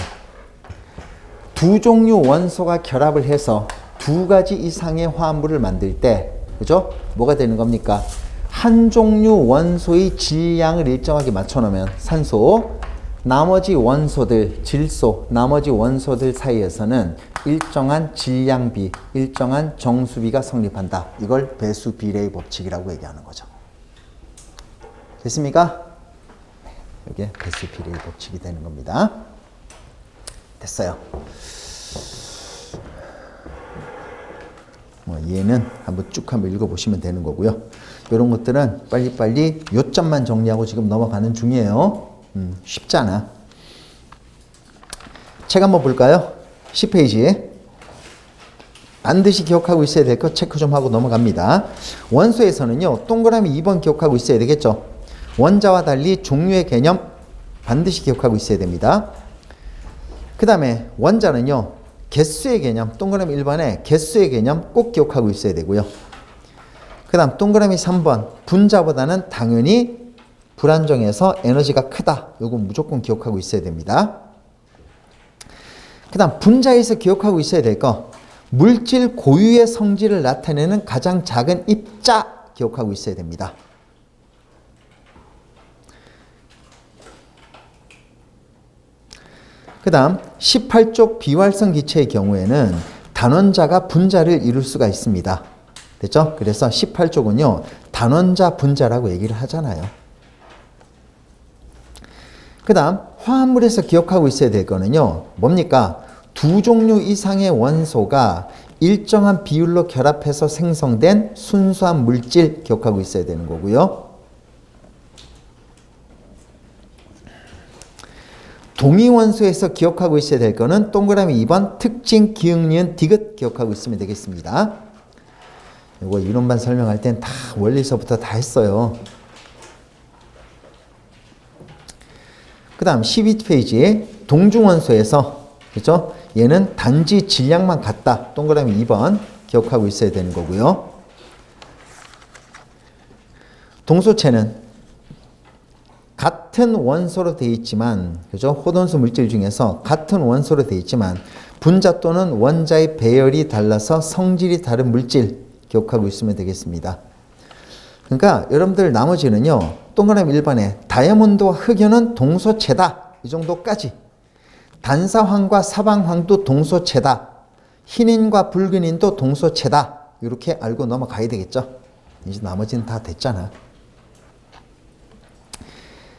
A: 두 종류 원소가 결합을 해서 두 가지 이상의 화합물을 만들 때, 그죠? 뭐가 되는 겁니까? 한 종류 원소의 질량을 일정하게 맞춰 놓으면 산소, 나머지 원소들, 질소, 나머지 원소들 사이에서는 일정한 질량비, 일정한 정수비가 성립한다. 이걸 배수 비례의 법칙이라고 얘기하는 거죠. 됐습니까? 이게 배수 비례의 법칙이 되는 겁니다. 됐어요. 얘는 한번 쭉 한번 읽어보시면 되는 거고요. 이런 것들은 빨리빨리 요점만 정리하고 지금 넘어가는 중이에요. 쉽잖아. 책 한번 볼까요? 10페이지에. 반드시 기억하고 있어야 될 거 체크 좀 하고 넘어갑니다. 원소에서는요, 동그라미 2번 기억하고 있어야 되겠죠. 원자와 달리 종류의 개념 반드시 기억하고 있어야 됩니다. 그 다음에 원자는요, 개수의 개념, 동그라미 1번에 개수의 개념 꼭 기억하고 있어야 되고요. 그 다음 동그라미 3번, 분자보다는 당연히 불안정해서 에너지가 크다. 이거 무조건 기억하고 있어야 됩니다. 그 다음 분자에서 기억하고 있어야 될 거, 물질 고유의 성질을 나타내는 가장 작은 입자 기억하고 있어야 됩니다. 그 다음 18쪽 비활성 기체의 경우에는 단원자가 분자를 이룰 수가 있습니다. 됐죠? 그래서 18쪽은요, 단원자 분자라고 얘기를 하잖아요. 그 다음, 화합물에서 기억하고 있어야 될 거는요, 뭡니까? 두 종류 이상의 원소가 일정한 비율로 결합해서 생성된 순수한 물질 기억하고 있어야 되는 거고요. 동위원소에서 기억하고 있어야 될 거는 동그라미 2번 특징, 기역, 니은, 디귿 기억하고 있으면 되겠습니다. 이거 이론만 설명할 땐 다 원리서부터 다 했어요. 그 다음 12페이지에 동중원소에서, 그렇죠? 얘는 단지 질량만 같다. 동그라미 2번 기억하고 있어야 되는 거고요. 동소체는 같은 원소로 되어 있지만, 그죠? 호돈수 물질 중에서 같은 원소로 되어 있지만 분자 또는 원자의 배열이 달라서 성질이 다른 물질 기억하고 있으면 되겠습니다. 그러니까 여러분들 나머지는요, 동그라미 1번에 다이아몬드와 흑연은 동소체다. 이 정도까지. 단사황과 사방황도 동소체다. 흰인과 붉은인도 동소체다. 이렇게 알고 넘어가야 되겠죠. 이제 나머지는 다 됐잖아.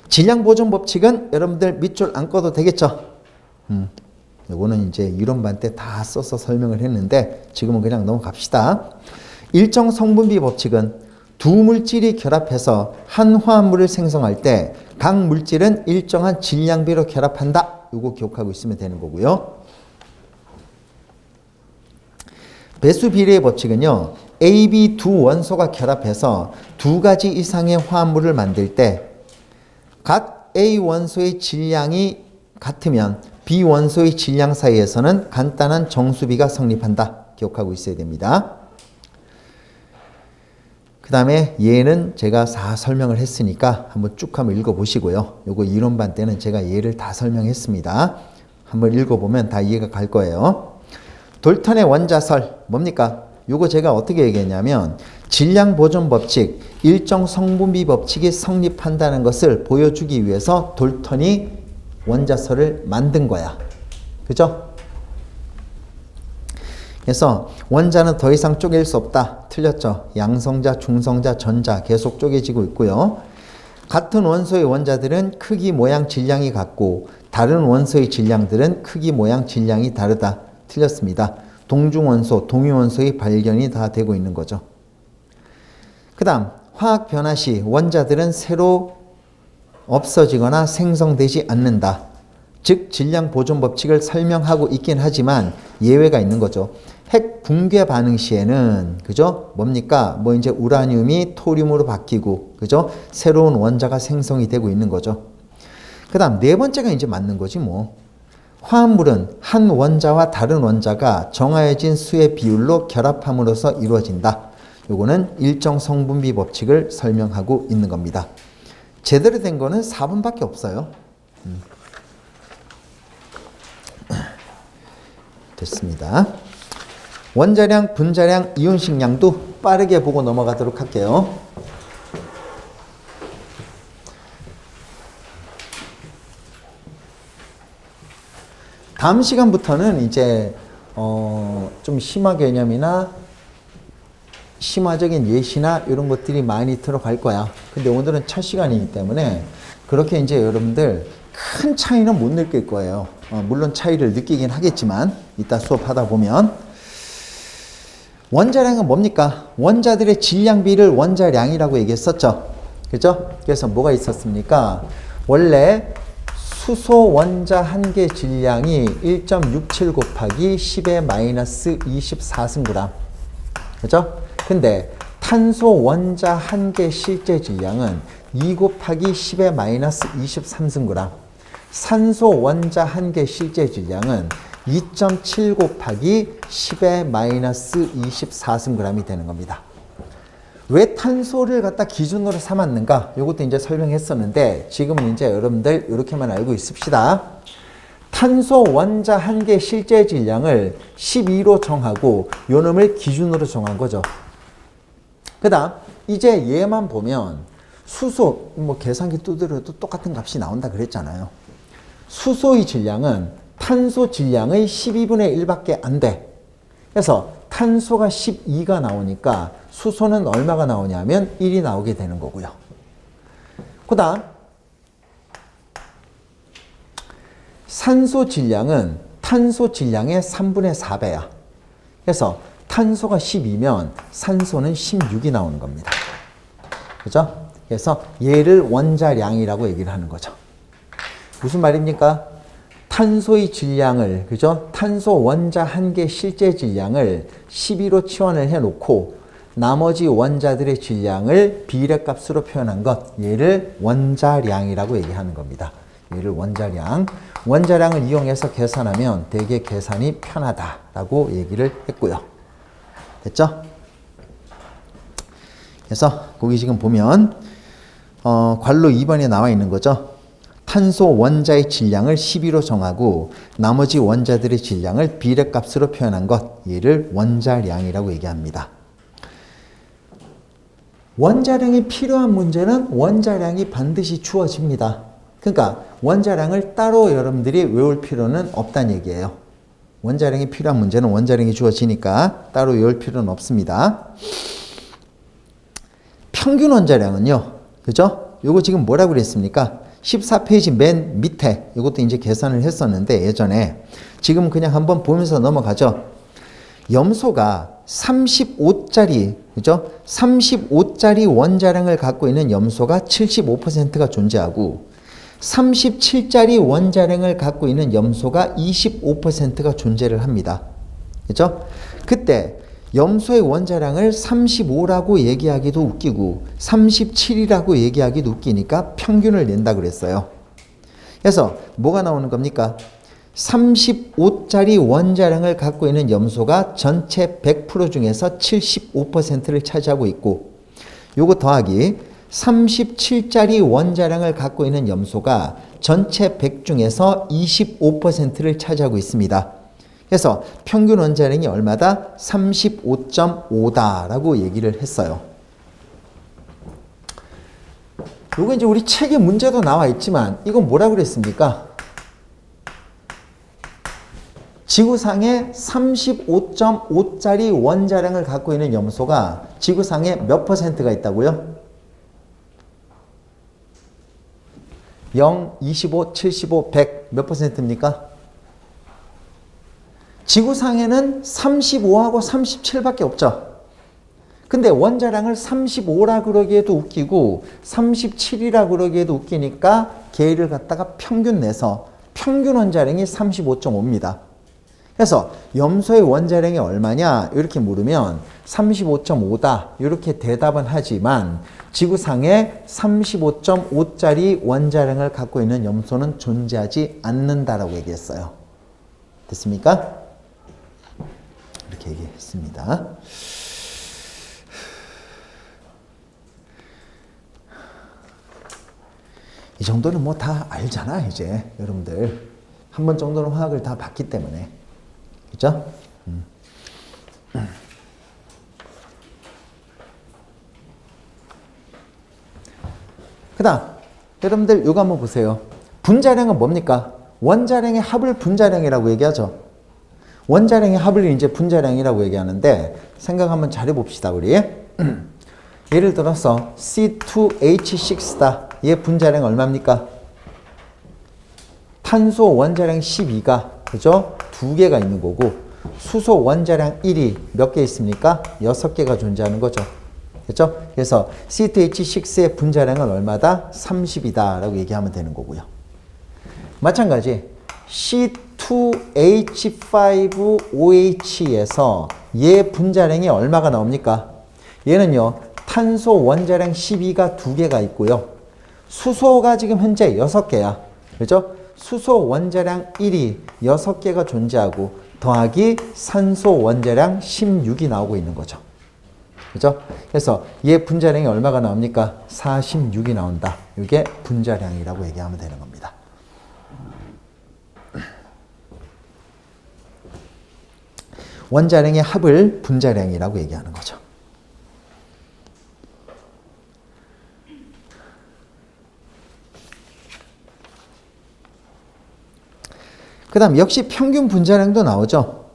A: 질량 보존 법칙은 여러분들 밑줄 안 꺼도 되겠죠. 요거는 이제 이론반 때 다 써서 설명을 했는데 지금은 그냥 넘어갑시다. 일정 성분비 법칙은 두 물질이 결합해서 한 화합물을 생성할 때 각 물질은 일정한 질량비로 결합한다. 요거 기억하고 있으면 되는 거고요. 배수 비례의 법칙은요, A, B 두 원소가 결합해서 두 가지 이상의 화합물을 만들 때 각 A 원소의 질량이 같으면 B 원소의 질량 사이에서는 간단한 정수비가 성립한다. 기억하고 있어야 됩니다. 그 다음에 얘는 제가 다 설명을 했으니까 한번 쭉 한번 읽어보시고요. 요거 이론반 때는 제가 얘를 다 설명했습니다. 한번 읽어보면 다 이해가 갈 거예요. 돌턴의 원자설 뭡니까? 요거 제가 어떻게 얘기했냐면 질량 보존 법칙, 일정 성분비 법칙이 성립한다는 것을 보여주기 위해서 돌턴이 원자설을 만든 거야. 그죠? 그래서 원자는 더 이상 쪼갤 수 없다. 틀렸죠? 양성자, 중성자, 전자 계속 쪼개지고 있고요. 같은 원소의 원자들은 크기, 모양, 질량이 같고 다른 원소의 질량들은 크기, 모양, 질량이 다르다. 틀렸습니다. 동중원소, 동위원소의 발견이 다 되고 있는 거죠. 그 다음 화학 변화 시 원자들은 새로 없어지거나 생성되지 않는다. 즉 질량 보존 법칙을 설명하고 있긴 하지만 예외가 있는 거죠. 핵 붕괴 반응 시에는, 그죠? 뭡니까? 뭐 이제 우라늄이 토륨으로 바뀌고, 그죠? 새로운 원자가 생성이 되고 있는 거죠. 그 다음 네 번째가 이제 맞는 거지 뭐. 화합물은 한 원자와 다른 원자가 정해진 수의 비율로 결합함으로써 이루어진다. 요거는 일정 성분비 법칙을 설명하고 있는 겁니다. 제대로 된 거는 4번밖에 없어요. 됐습니다. 원자량, 분자량, 이온식량도 빠르게 보고 넘어가도록 할게요. 다음 시간부터는 이제 좀 심화 개념이나 심화적인 예시나 이런 것들이 많이 들어갈 거야. 근데 오늘은 첫 시간이기 때문에 그렇게 이제 여러분들 큰 차이는 못 느낄 거예요. 물론 차이를 느끼긴 하겠지만 이따 수업하다 보면. 원자량은 뭡니까? 원자들의 질량비를 원자량이라고 얘기했었죠. 그죠? 그래서 뭐가 있었습니까? 원래 수소 원자 한 개 질량이 1.67 곱하기 10의 마이너스 24승. 그죠? 근데 탄소 원자 한 개 실제 질량은 2 곱하기 10의 마이너스 23승. 산소 원자 한 개 실제 질량은 2.7 곱하기 10의 마이너스 24승 되는 겁니다. 왜 탄소를 갖다 기준으로 삼았는가? 이것도 이제 설명했었는데 지금은 이제 여러분들 이렇게만 알고 있읍시다. 탄소 원자 한 개 실제 질량을 12로 정하고 요놈을 기준으로 정한 거죠. 그 다음 이제 얘만 보면 수소, 뭐 계산기 두드려도 똑같은 값이 나온다 그랬잖아요. 수소의 질량은 탄소 질량의 12분의 1밖에 안 돼. 그래서 탄소가 12가 나오니까 수소는 얼마가 나오냐면 1이 나오게 되는 거고요. 그 다음 산소 질량은 탄소 질량의 3분의 4배야. 그래서 탄소가 12면 산소는 16이 나오는 겁니다. 그죠? 그래서 얘를 원자량이라고 얘기를 하는 거죠. 무슨 말입니까? 탄소의 질량을, 그죠? 탄소 원자 한 개 실제 질량을 12로 치환을 해놓고 나머지 원자들의 질량을 비례값으로 표현한 것, 얘를 원자량이라고 얘기하는 겁니다. 얘를 원자량. 원자량을 이용해서 계산하면 되게 계산이 편하다라고 얘기를 했고요. 됐죠? 그래서 거기 지금 보면 괄호 2번에 나와 있는 거죠. 탄소 원자의 질량을 12로 정하고 나머지 원자들의 질량을 비례값으로 표현한 것, 얘를 원자량이라고 얘기합니다. 원자량이 필요한 문제는 원자량이 반드시 주어집니다. 그러니까 원자량을 따로 여러분들이 외울 필요는 없다는 얘기예요. 원자량이 필요한 문제는 원자량이 주어지니까 따로 외울 필요는 없습니다. 평균 원자량은요, 그죠? 요거 지금 뭐라고 그랬습니까? 14페이지 맨 밑에 이것도 이제 계산을 했었는데 예전에 지금 그냥 한번 보면서 넘어가죠. 염소가 35짜리, 그죠? 35짜리 원자량을 갖고 있는 염소가 75%가 존재하고 37짜리 원자량을 갖고 있는 염소가 25%가 존재를 합니다. 그죠? 그때 염소의 원자량을 35라고 얘기하기도 웃기고 37이라고 얘기하기도 웃기니까 평균을 낸다 그랬어요. 그래서 뭐가 나오는 겁니까? 35짜리 원자량을 갖고 있는 염소가 전체 100% 중에서 75%를 차지하고 있고 요거 더하기 37짜리 원자량을 갖고 있는 염소가 전체 100 중에서 25%를 차지하고 있습니다. 그래서 평균 원자량이 얼마다? 35.5다라고 얘기를 했어요. 요거 이제 우리 책에 문제도 나와 있지만 이건 뭐라고 그랬습니까? 지구상에 35.5짜리 원자량을 갖고 있는 염소가 지구상에 몇 퍼센트가 있다고요? 0, 25, 75, 100 몇 퍼센트입니까? 지구상에는 35하고 37밖에 없죠. 근데 원자량을 35라 그러기에도 웃기고 37이라 그러기에도 웃기니까 걔를 갖다가 평균 내서 평균 원자량이 35.5입니다. 그래서 염소의 원자량이 얼마냐 이렇게 물으면 35.5다 이렇게 대답은 하지만 지구상에 35.5짜리 원자량을 갖고 있는 염소는 존재하지 않는다라고 얘기했어요. 됐습니까? 이렇게 얘기했습니다. 이 정도는 뭐 다 알잖아 이제 여러분들 한 번 정도는 화학을 다 봤기 때문에 그죠? 그 다음 여러분들 이거 한번 보세요. 분자량은 뭡니까? 원자량의 합을 분자량이라고 얘기하죠. 원자량의 합을 이제 분자량이라고 얘기하는데 생각 한번 잘 해봅시다 우리. 예를 들어서 C2H6다. 얘 분자량 얼마입니까? 탄소 원자량 12가 그죠? 2개가 있는 거고 수소 원자량 1이 몇 개 있습니까? 6개가 존재하는 거죠. 그렇죠? 그래서 C2H6의 분자량은 얼마다? 30이다 라고 얘기하면 되는 거고요. 마찬가지 C2H5OH에서 얘 분자량이 얼마가 나옵니까? 얘는요 탄소 원자량 12가 2개가 있고요. 수소가 지금 현재 6개야. 그렇죠? 수소 원자량 1이 6개가 존재하고 더하기 산소 원자량 16이 나오고 있는 거죠. 그죠? 그래서 얘 분자량이 얼마가 나옵니까? 46이 나온다. 이게 분자량이라고 얘기하면 되는 겁니다. 원자량의 합을 분자량이라고 얘기하는 거죠. 그 다음 역시 평균 분자량도 나오죠.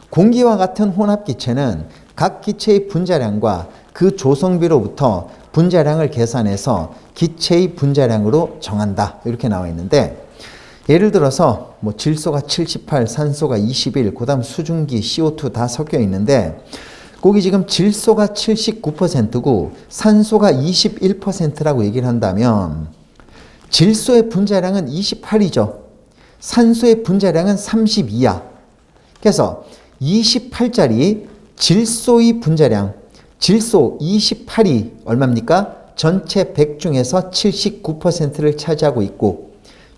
A: 공기와 같은 혼합기체는 각 기체의 분자량과 그 조성비로부터 분자량을 계산해서 기체의 분자량으로 정한다. 이렇게 나와 있는데 예를 들어서 뭐 질소가 78, 산소가 21, 그다음 수증기, CO2 다 섞여 있는데 거기 지금 질소가 79%고 산소가 21%라고 얘기를 한다면 질소의 분자량은 28이죠. 산소의 분자량은 32야. 그래서 28짜리 질소의 분자량, 질소 28이 얼마입니까? 전체 100 중에서 79%를 차지하고 있고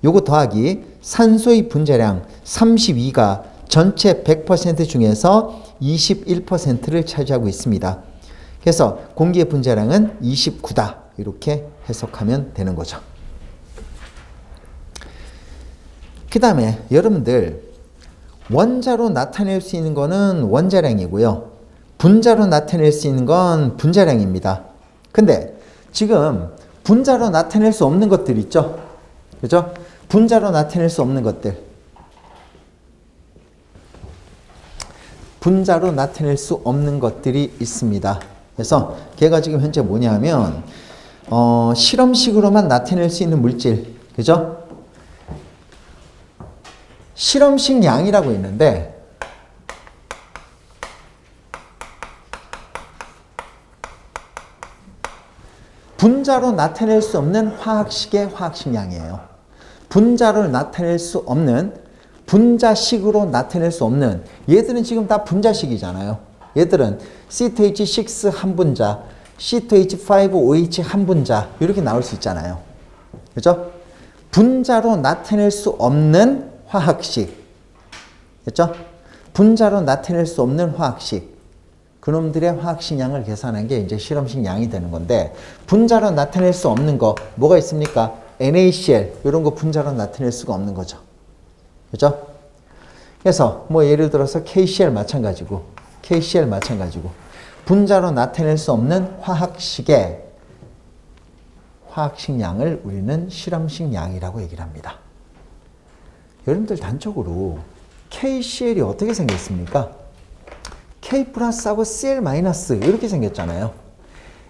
A: 요거 더하기 산소의 분자량 32가 전체 100% 중에서 21%를 차지하고 있습니다. 그래서 공기의 분자량은 29다. 이렇게 해석하면 되는 거죠. 그 다음에 여러분들 원자로 나타낼 수 있는 거는 원자량이고요. 분자로 나타낼 수 있는 건 분자량입니다. 근데 지금 분자로 나타낼 수 없는 것들 있죠? 그죠? 분자로 나타낼 수 없는 것들. 분자로 나타낼 수 없는 것들이 있습니다. 그래서 걔가 지금 현재 뭐냐면 실험식으로만 나타낼 수 있는 물질. 그죠? 실험식 양이라고 있는데 분자로 나타낼 수 없는 화학식의 화학식 양이에요. 분자로 나타낼 수 없는, 분자식으로 나타낼 수 없는, 얘들은 지금 다 분자식이잖아요. 얘들은 C2H6 한 분자, C2H5OH 한 분자 이렇게 나올 수 있잖아요. 그죠? 분자로 나타낼 수 없는 화학식. 됐죠? 분자로 나타낼 수 없는 화학식. 그놈들의 화학식 양을 계산한 게 이제 실험식 양이 되는 건데 분자로 나타낼 수 없는 거 뭐가 있습니까? NaCl 이런 거 분자로 나타낼 수가 없는 거죠. 그죠? 그래서 뭐 예를 들어서 KCl 마찬가지고 분자로 나타낼 수 없는 화학식의 화학식 양을 우리는 실험식 양이라고 얘기를 합니다. 여러분들 단적으로 KCl이 어떻게 생겼습니까? K 플러스하고 Cl 마이너스 이렇게 생겼잖아요.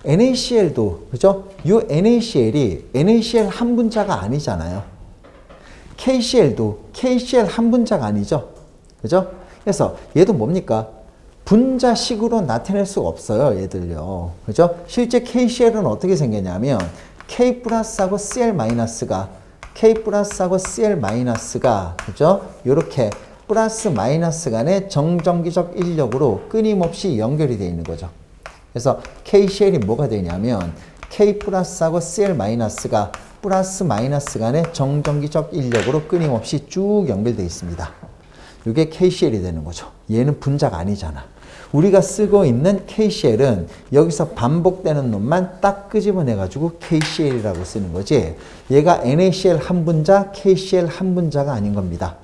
A: NaCl도 그죠? 이 NaCl이 NaCl 한 분자가 아니잖아요. KCl도 KCl 한 분자가 아니죠. 그죠? 그래서 얘도 뭡니까? 분자식으로 나타낼 수가 없어요. 얘들요. 그죠? 실제 KCl은 어떻게 생겼냐면 K 플러스하고 Cl 마이너스가 그죠? 요렇게 플러스 마이너스 간의 정전기적 인력으로 끊임없이 연결이 되어 있는 거죠. 그래서 KCl이 뭐가 되냐면 K 플러스하고 Cl 마이너스가 플러스 마이너스 간의 정전기적 인력으로 끊임없이 쭉 연결되어 있습니다. 이게 KCl이 되는 거죠. 얘는 분자가 아니잖아. 우리가 쓰고 있는 KCl은 여기서 반복되는 놈만 딱 끄집어내가지고 KCl이라고 쓰는 거지. 얘가 NaCl 한 분자, KCl 한 분자가 아닌 겁니다.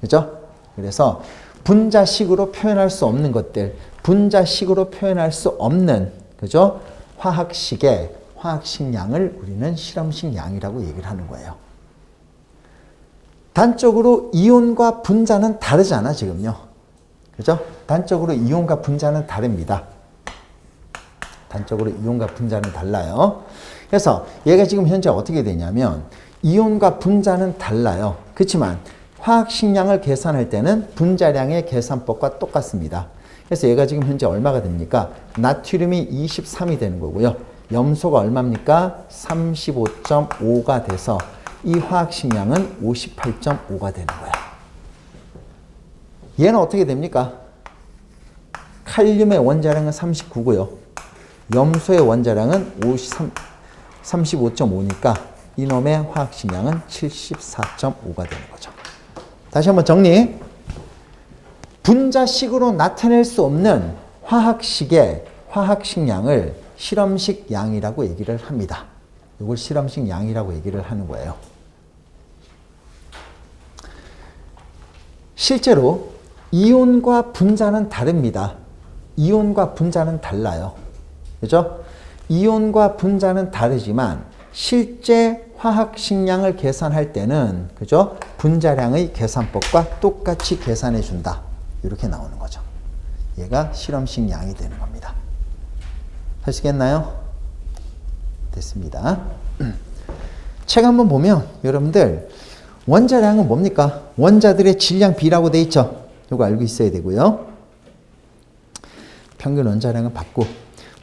A: 그죠? 그래서 분자식으로 표현할 수 없는 것들, 분자식으로 표현할 수 없는, 그죠? 화학식의 화학식 양을 우리는 실험식 양이라고 얘기를 하는 거예요. 단적으로 이온과 분자는 다르잖아, 지금요. 그죠? 단적으로 이온과 분자는 다릅니다. 단적으로 이온과 분자는 달라요. 그래서 얘가 지금 현재 어떻게 되냐면 이온과 분자는 달라요. 그렇지만 화학식 양을 계산할 때는 분자량의 계산법과 똑같습니다. 그래서 얘가 지금 현재 얼마가 됩니까? 나트륨이 23이 되는 거고요. 염소가 얼마입니까? 35.5가 돼서 이 화학식 양은 58.5가 되는 거야. 얘는 어떻게 됩니까? 칼륨의 원자량은 39고요. 염소의 원자량은 35.5니까 이놈의 화학식 양은 74.5가 되는 거죠. 다시 한번 정리. 분자식으로 나타낼 수 없는 화학식의 화학식 양을 실험식 양이라고 얘기를 합니다. 이걸 실험식 양이라고 얘기를 하는 거예요. 실제로 이온과 분자는 다릅니다. 이온과 분자는 달라요. 그죠? 이온과 분자는 다르지만 실제 화학식 양을 계산할 때는 그죠? 분자량의 계산법과 똑같이 계산해 준다. 이렇게 나오는 거죠. 얘가 실험식 양이 되는 겁니다. 하시겠나요? 됐습니다. 책 한번 보면 여러분들 원자량은 뭡니까? 원자들의 질량 B라고 돼 있죠? 이거 알고 있어야 되고요. 평균 원자량은 받고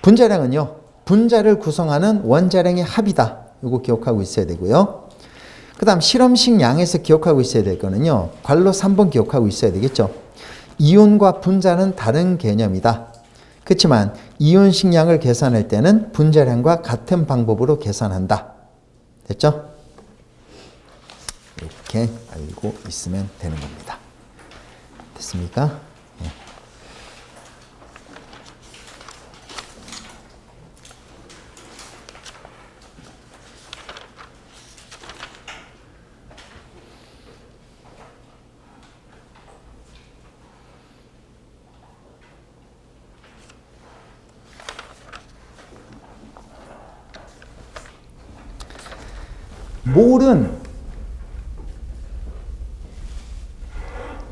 A: 분자량은요. 분자를 구성하는 원자량의 합이다. 이거 기억하고 있어야 되고요. 그 다음 실험식 양에서 기억하고 있어야 될 거는요. 괄호 3번 기억하고 있어야 되겠죠. 이온과 분자는 다른 개념이다. 그렇지만 이온식 양을 계산할 때는 분자량과 같은 방법으로 계산한다. 됐죠? 이렇게 알고 있으면 되는 겁니다. 됐습니까? 네. 몰은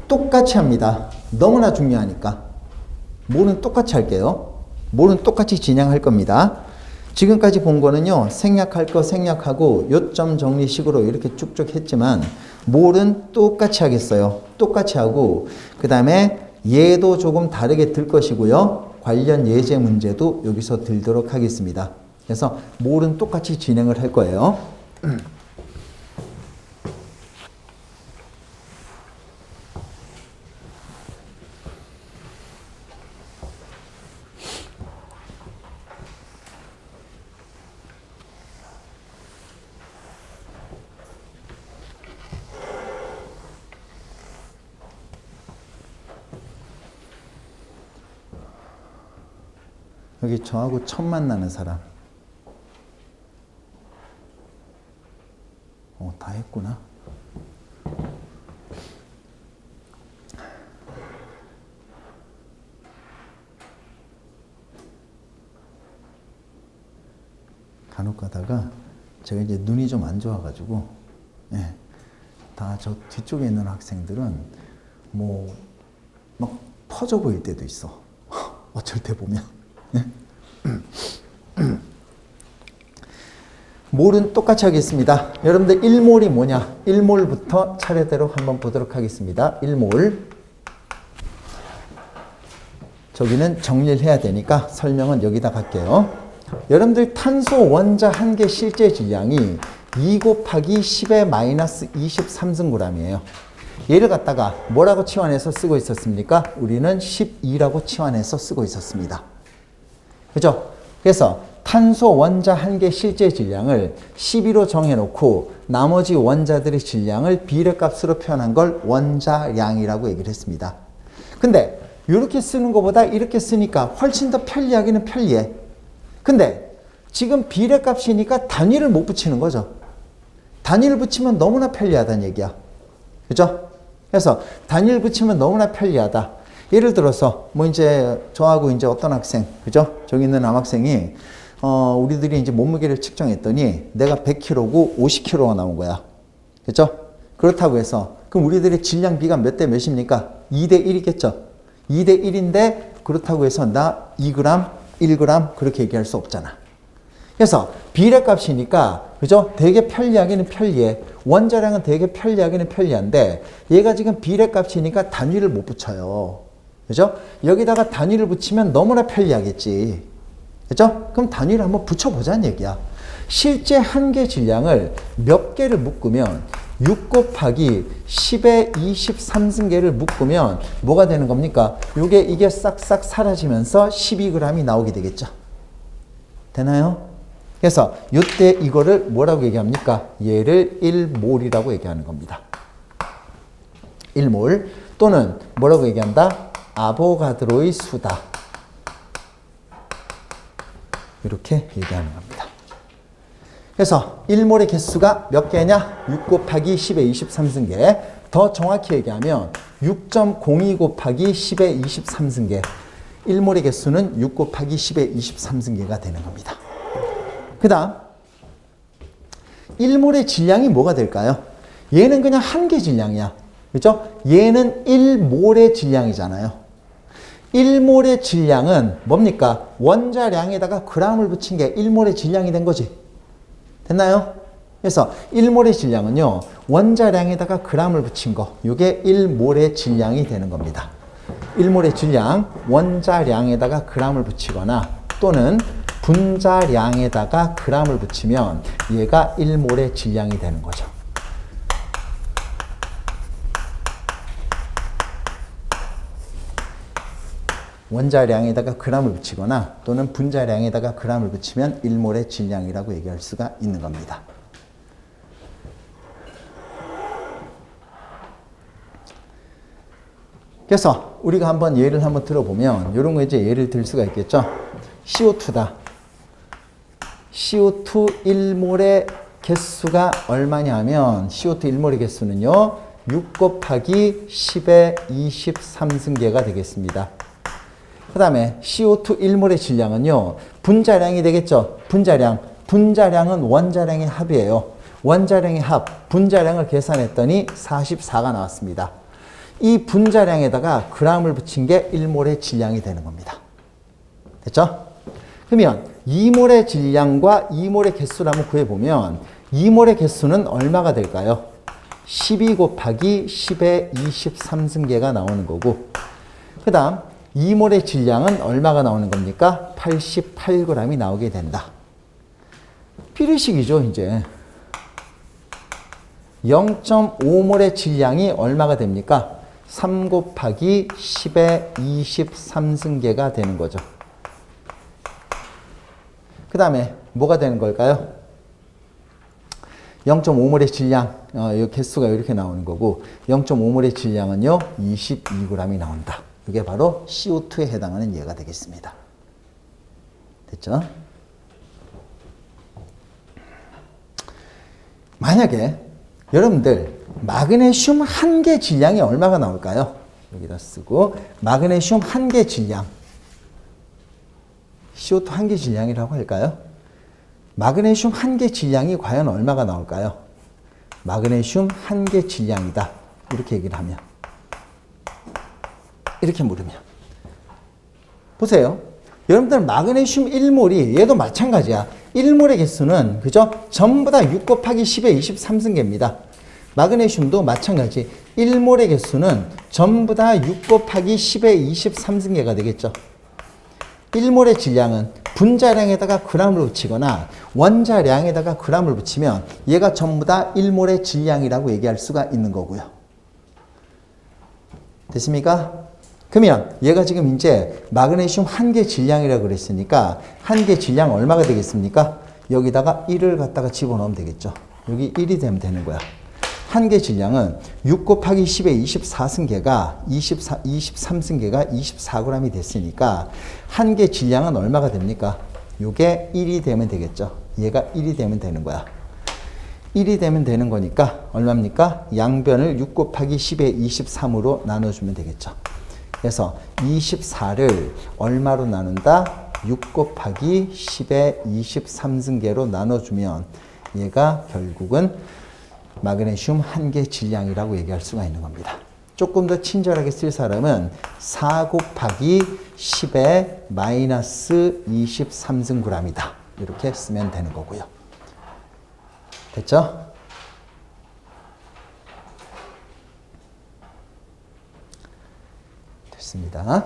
A: 똑같이 합니다. 너무나 중요하니까. 몰은 똑같이 할게요. 몰은 똑같이 진행할 겁니다. 지금까지 본 거는요. 생략할 거 생략하고 요점 정리식으로 이렇게 쭉쭉 했지만 몰은 똑같이 하겠어요. 똑같이 하고 그 다음에 얘도 조금 다르게 들 것이고요. 관련 예제 문제도 여기서 들도록 하겠습니다. 그래서 몰은 똑같이 진행을 할 거예요. 여기 저하고 처음 만나는 사람. 다 했구나. 간혹 가다가 제가 이제 눈이 좀 안 좋아가지고, 예, 다 저 뒤쪽에 있는 학생들은 뭐 막 퍼져 보일 때도 있어. 어쩔 때 보면. 몰은 똑같이 하겠습니다. 여러분들 1몰이 뭐냐? 1몰부터 차례대로 한번 보도록 하겠습니다. 1몰. 저기는 정리를 해야 되니까 설명은 여기다 갈게요. 여러분들 탄소 원자 한 개 실제 질량이 2 곱하기 10의 마이너스 23승g이에요. 얘를 갖다가 뭐라고 치환해서 쓰고 있었습니까? 우리는 12라고 치환해서 쓰고 있었습니다. 그죠? 그래서 탄소 원자 한 개 실제 질량을 12로 정해놓고 나머지 원자들의 질량을 비례값으로 표현한 걸 원자량이라고 얘기를 했습니다. 근데 이렇게 쓰는 것보다 이렇게 쓰니까 훨씬 더 편리하기는 편리해. 근데 지금 비례값이니까 단위를 못 붙이는 거죠. 단위를 붙이면 너무나 편리하다는 얘기야. 그죠? 그래서 단위를 붙이면 너무나 편리하다. 예를 들어서 뭐 이제 저하고 이제 어떤 학생, 그죠? 저기 있는 남학생이 우리들이 이제 몸무게를 측정했더니 내가 100kg고 50kg가 나온 거야. 그죠? 그렇다고 해서 그럼 우리들의 질량 비가 몇 대 몇입니까? 2대 1이겠죠. 2대 1인데 그렇다고 해서 나 2g, 1g 그렇게 얘기할 수 없잖아. 그래서 비례값이니까 그죠? 되게 편리하기는 편리해. 원자량은 되게 편리하기는 편리한데 얘가 지금 비례값이니까 단위를 못 붙여요. 그죠? 여기다가 단위를 붙이면 너무나 편리하겠지. 그죠? 그럼 단위를 한번 붙여보자는 얘기야. 실제 한 개 질량을 몇 개를 묶으면 6 곱하기 10의 23승계를 묶으면 뭐가 되는 겁니까? 이게 싹싹 사라지면서 12g이 나오게 되겠죠. 되나요? 그래서 이때 이거를 뭐라고 얘기합니까? 얘를 1몰이라고 얘기하는 겁니다. 1몰 또는 뭐라고 얘기한다? 아보가드로의 수다. 이렇게 얘기하는 겁니다. 그래서 1몰의 개수가 몇 개냐? 6 곱하기 10의 23승계. 더 정확히 얘기하면 6.02 곱하기 10의 23승계. 1몰의 개수는 6 곱하기 10의 23승계가 되는 겁니다. 그 다음 1몰의 질량이 뭐가 될까요? 얘는 그냥 한 개 질량이야. 그렇죠? 얘는 1몰의 질량이잖아요. 1몰의 질량은 뭡니까? 원자량에다가 g을 붙인 게 1몰의 질량이 된 거지. 됐나요? 그래서 1몰의 질량은요, 원자량에다가 g을 붙인 거, 이게 1몰의 질량이 되는 겁니다. 1몰의 질량, 원자량에다가 g을 붙이거나 또는 분자량에다가 g을 붙이면 얘가 1몰의 질량이 되는 거죠. 원자량에다가 g을 붙이거나 또는 분자량에다가 g을 붙이면 1몰의 질량이라고 얘기할 수가 있는 겁니다. 그래서 우리가 한번 예를 한번 들어보면 이런 거 이제 예를 들 수가 있겠죠. CO2다. CO2 1몰의 개수가 얼마냐 하면 CO2 1몰의 개수는요. 6 곱하기 10의 23승계가 되겠습니다. 그 다음에 CO2 1몰의 질량은요. 분자량이 되겠죠. 분자량. 분자량은 원자량의 합이에요. 원자량의 합. 분자량을 계산했더니 44가 나왔습니다. 이 분자량에다가 g을 붙인 게 1몰의 질량이 되는 겁니다. 됐죠? 그러면 2몰의 질량과 2몰의 개수를 한번 구해보면 2몰의 개수는 얼마가 될까요? 12 곱하기 10의 23승계가 나오는 거고 그 다음 2몰의 질량은 얼마가 나오는 겁니까? 88g이 나오게 된다. 필의식이죠, 이제. 0.5몰의 질량이 얼마가 됩니까? 3 곱하기 10의 23승계가 되는 거죠. 그 다음에 뭐가 되는 걸까요? 0.5몰의 질량, 이 개수가 이렇게 나오는 거고 0.5몰의 질량은요 22g이 나온다. 이게 바로 CO2에 해당하는 예가 되겠습니다. 됐죠? 만약에 여러분들 마그네슘 한 개 질량이 얼마가 나올까요? 여기다 쓰고 마그네슘 한 개 질량 CO2 한 개 질량이라고 할까요? 마그네슘 한 개 질량이 과연 얼마가 나올까요? 마그네슘 한 개 질량이다. 이렇게 얘기를 하면 이렇게 물으면 보세요. 여러분들 마그네슘 1몰이 얘도 마찬가지야. 1몰의 개수는 그죠? 전부 다 6 곱하기 10의 23승계입니다. 마그네슘도 마찬가지. 1몰의 개수는 전부 다 6 곱하기 10의 23승계가 되겠죠. 1몰의 질량은 분자량에다가 g을 붙이거나 원자량에다가 g을 붙이면 얘가 전부 다 1몰의 질량이라고 얘기할 수가 있는 거고요. 됐습니까? 그러면 얘가 지금 이제 마그네슘 한 개 질량이라고 그랬으니까 한 개 질량 얼마가 되겠습니까? 여기다가 1을 갖다가 집어넣으면 되겠죠. 여기 1이 되면 되는 거야. 한 개 질량은 6 곱하기 10의 24승계가 23승계가 24g이 됐으니까 한 개 질량은 얼마가 됩니까? 요게 1이 되면 되겠죠. 얘가 1이 되면 되는 거야. 1이 되면 되는 거니까 얼마입니까? 양변을 6 곱하기 10의 23으로 나눠주면 되겠죠. 그래서 24를 얼마로 나눈다? 6 곱하기 10의 23승계로 나눠주면 얘가 결국은 마그네슘 한 개 질량이라고 얘기할 수가 있는 겁니다. 조금 더 친절하게 쓸 사람은 4 곱하기 10의 마이너스 23승g이다. 이렇게 쓰면 되는 거고요. 됐죠? 됐습니다.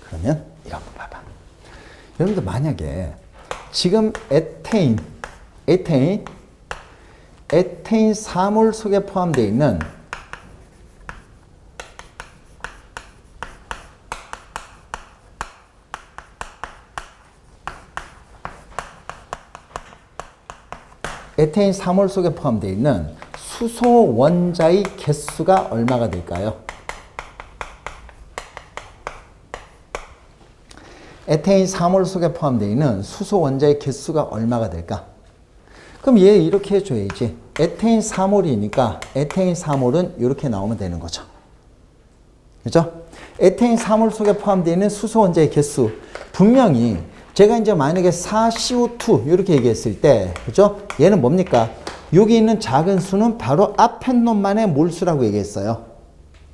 A: 그러면 이거 한번 봐봐. 여러분들 만약에 지금 에테인 4몰 속에 포함되어 있는 에테인 4몰 속에 포함되어 있는 수소 원자의 개수가 얼마가 될까요? 에테인 4몰 속에 포함되어 있는 수소 원자의 개수가 얼마가 될까? 그럼 얘 이렇게 해줘야지. 에테인 4몰이니까 에테인 4몰은 이렇게 나오면 되는 거죠. 그죠? 에테인 4몰 속에 포함되어 있는 수소 원자의 개수. 분명히 제가 이제 만약에 4CO2 이렇게 얘기했을 때, 그죠? 얘는 뭡니까? 여기 있는 작은 수는 바로 앞에 놈만의 몰수라고 얘기했어요.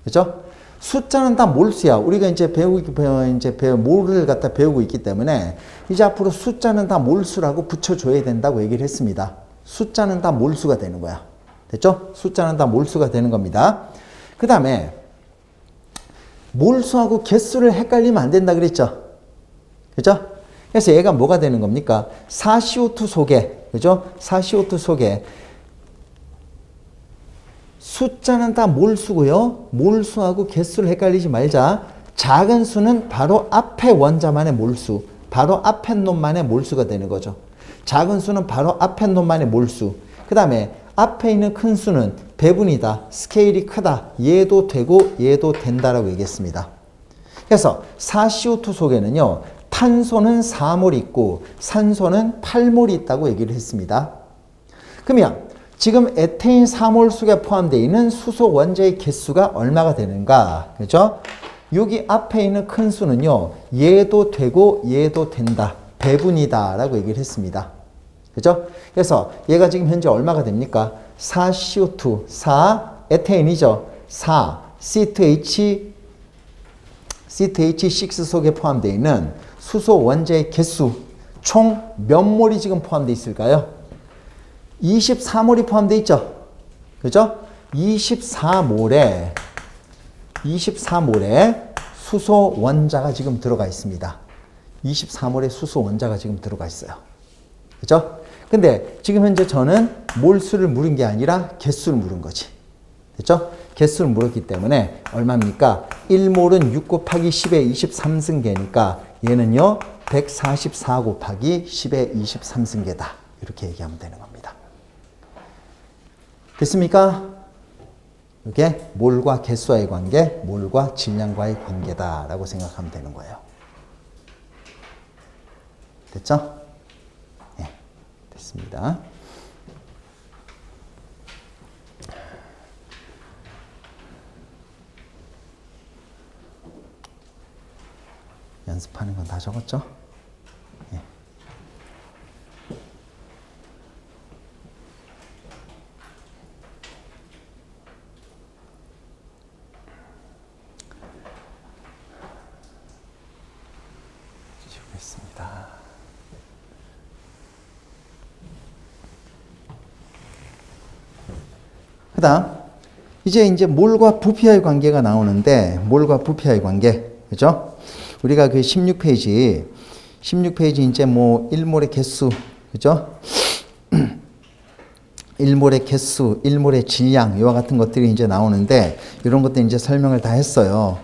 A: 그죠? 숫자는 다 몰수야. 우리가 이제 몰을 갖다 배우고 있기 때문에 이제 앞으로 숫자는 다 몰수라고 붙여줘야 된다고 얘기를 했습니다. 숫자는 다 몰수가 되는 거야. 됐죠? 숫자는 다 몰수가 되는 겁니다. 그 다음에 몰수하고 개수를 헷갈리면 안 된다 그랬죠? 그죠? 그래서 얘가 뭐가 되는 겁니까? 4CO2 속에, 그죠? 4CO2 속에 숫자는 다 몰수고요. 몰수하고 개수를 헷갈리지 말자. 작은 수는 바로 앞에 원자만의 몰수, 바로 앞에 놈만의 몰수가 되는 거죠. 작은 수는 바로 앞에 놈만의 몰수. 그 다음에 앞에 있는 큰 수는 배분이다. 스케일이 크다. 얘도 되고 얘도 된다라고 얘기했습니다. 그래서 4CO2 속에는요. 탄소는 4몰 있고 산소는 8몰 있다고 얘기를 했습니다. 그러면 지금 에테인 4몰 속에 포함되어 있는 수소 원자의 개수가 얼마가 되는가? 그죠? 여기 앞에 있는 큰 수는요. 얘도 되고 얘도 된다. 배분이다 라고 얘기를 했습니다. 그죠? 그래서 얘가 지금 현재 얼마가 됩니까? 4CO2, 4 에테인이죠. 4 C2H6 속에 포함되어 있는 수소 원자의 개수 총 몇 몰이 지금 포함되어 있을까요? 24몰이 포함되어 있죠. 그죠? 24몰에 수소 원자가 지금 들어가 있습니다. 24몰의 수소 원자가 지금 들어가 있어요. 그죠? 근데 지금 현재 저는 몰수를 물은 게 아니라 개수를 물은 거지. 됐죠? 개수를 물었기 때문에 얼마입니까? 1몰은 6 곱하기 10의 23승계니까 얘는요 144 곱하기 10의 23승계다. 이렇게 얘기하면 되는 겁니다. 됐습니까? 이게 몰과 개수와의 관계, 몰과 질량과의 관계다라고 생각하면 되는 거예요. 됐죠? 네, 됐습니다. 연습하는 건 다 적었죠? 네. 지우겠습니다. 그 다음, 이제 몰과 부피와의 관계가 나오는데, 몰과 부피와의 관계, 그죠? 우리가 그 16페이지 이제 뭐 1몰의 개수, 그죠? 1몰의 개수, 1몰의 질량, 이와 같은 것들이 이제 나오는데, 이런 것들 이제 설명을 다 했어요.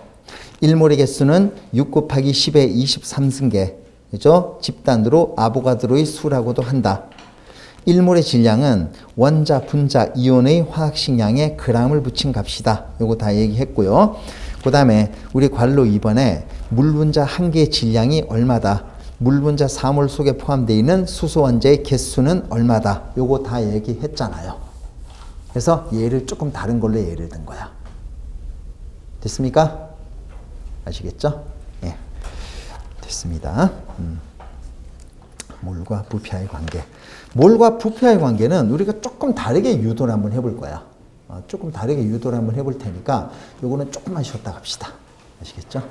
A: 1몰의 개수는 6 곱하기 10의 23승계, 그죠? 집단으로 아보가드로의 수라고도 한다. 1몰의 질량은 원자, 분자, 이온의 화학식량에 g을 붙인 값이다. 요거 다 얘기했고요. 그 다음에 우리 관로 2번에 물분자 한 개의 질량이 얼마다. 물분자 4몰 속에 포함되어 있는 수소 원자의 개수는 얼마다. 요거 다 얘기했잖아요. 그래서 얘를 조금 다른 걸로 예를 든 거야. 됐습니까? 아시겠죠? 예. 됐습니다. 몰과 부피와의 관계. 몰과 부피와의 관계는 우리가 조금 다르게 유도를 한번 해볼 거야. 조금 다르게 유도를 한번 해볼 테니까 요거는 조금만 쉬었다 갑시다. 아시겠죠?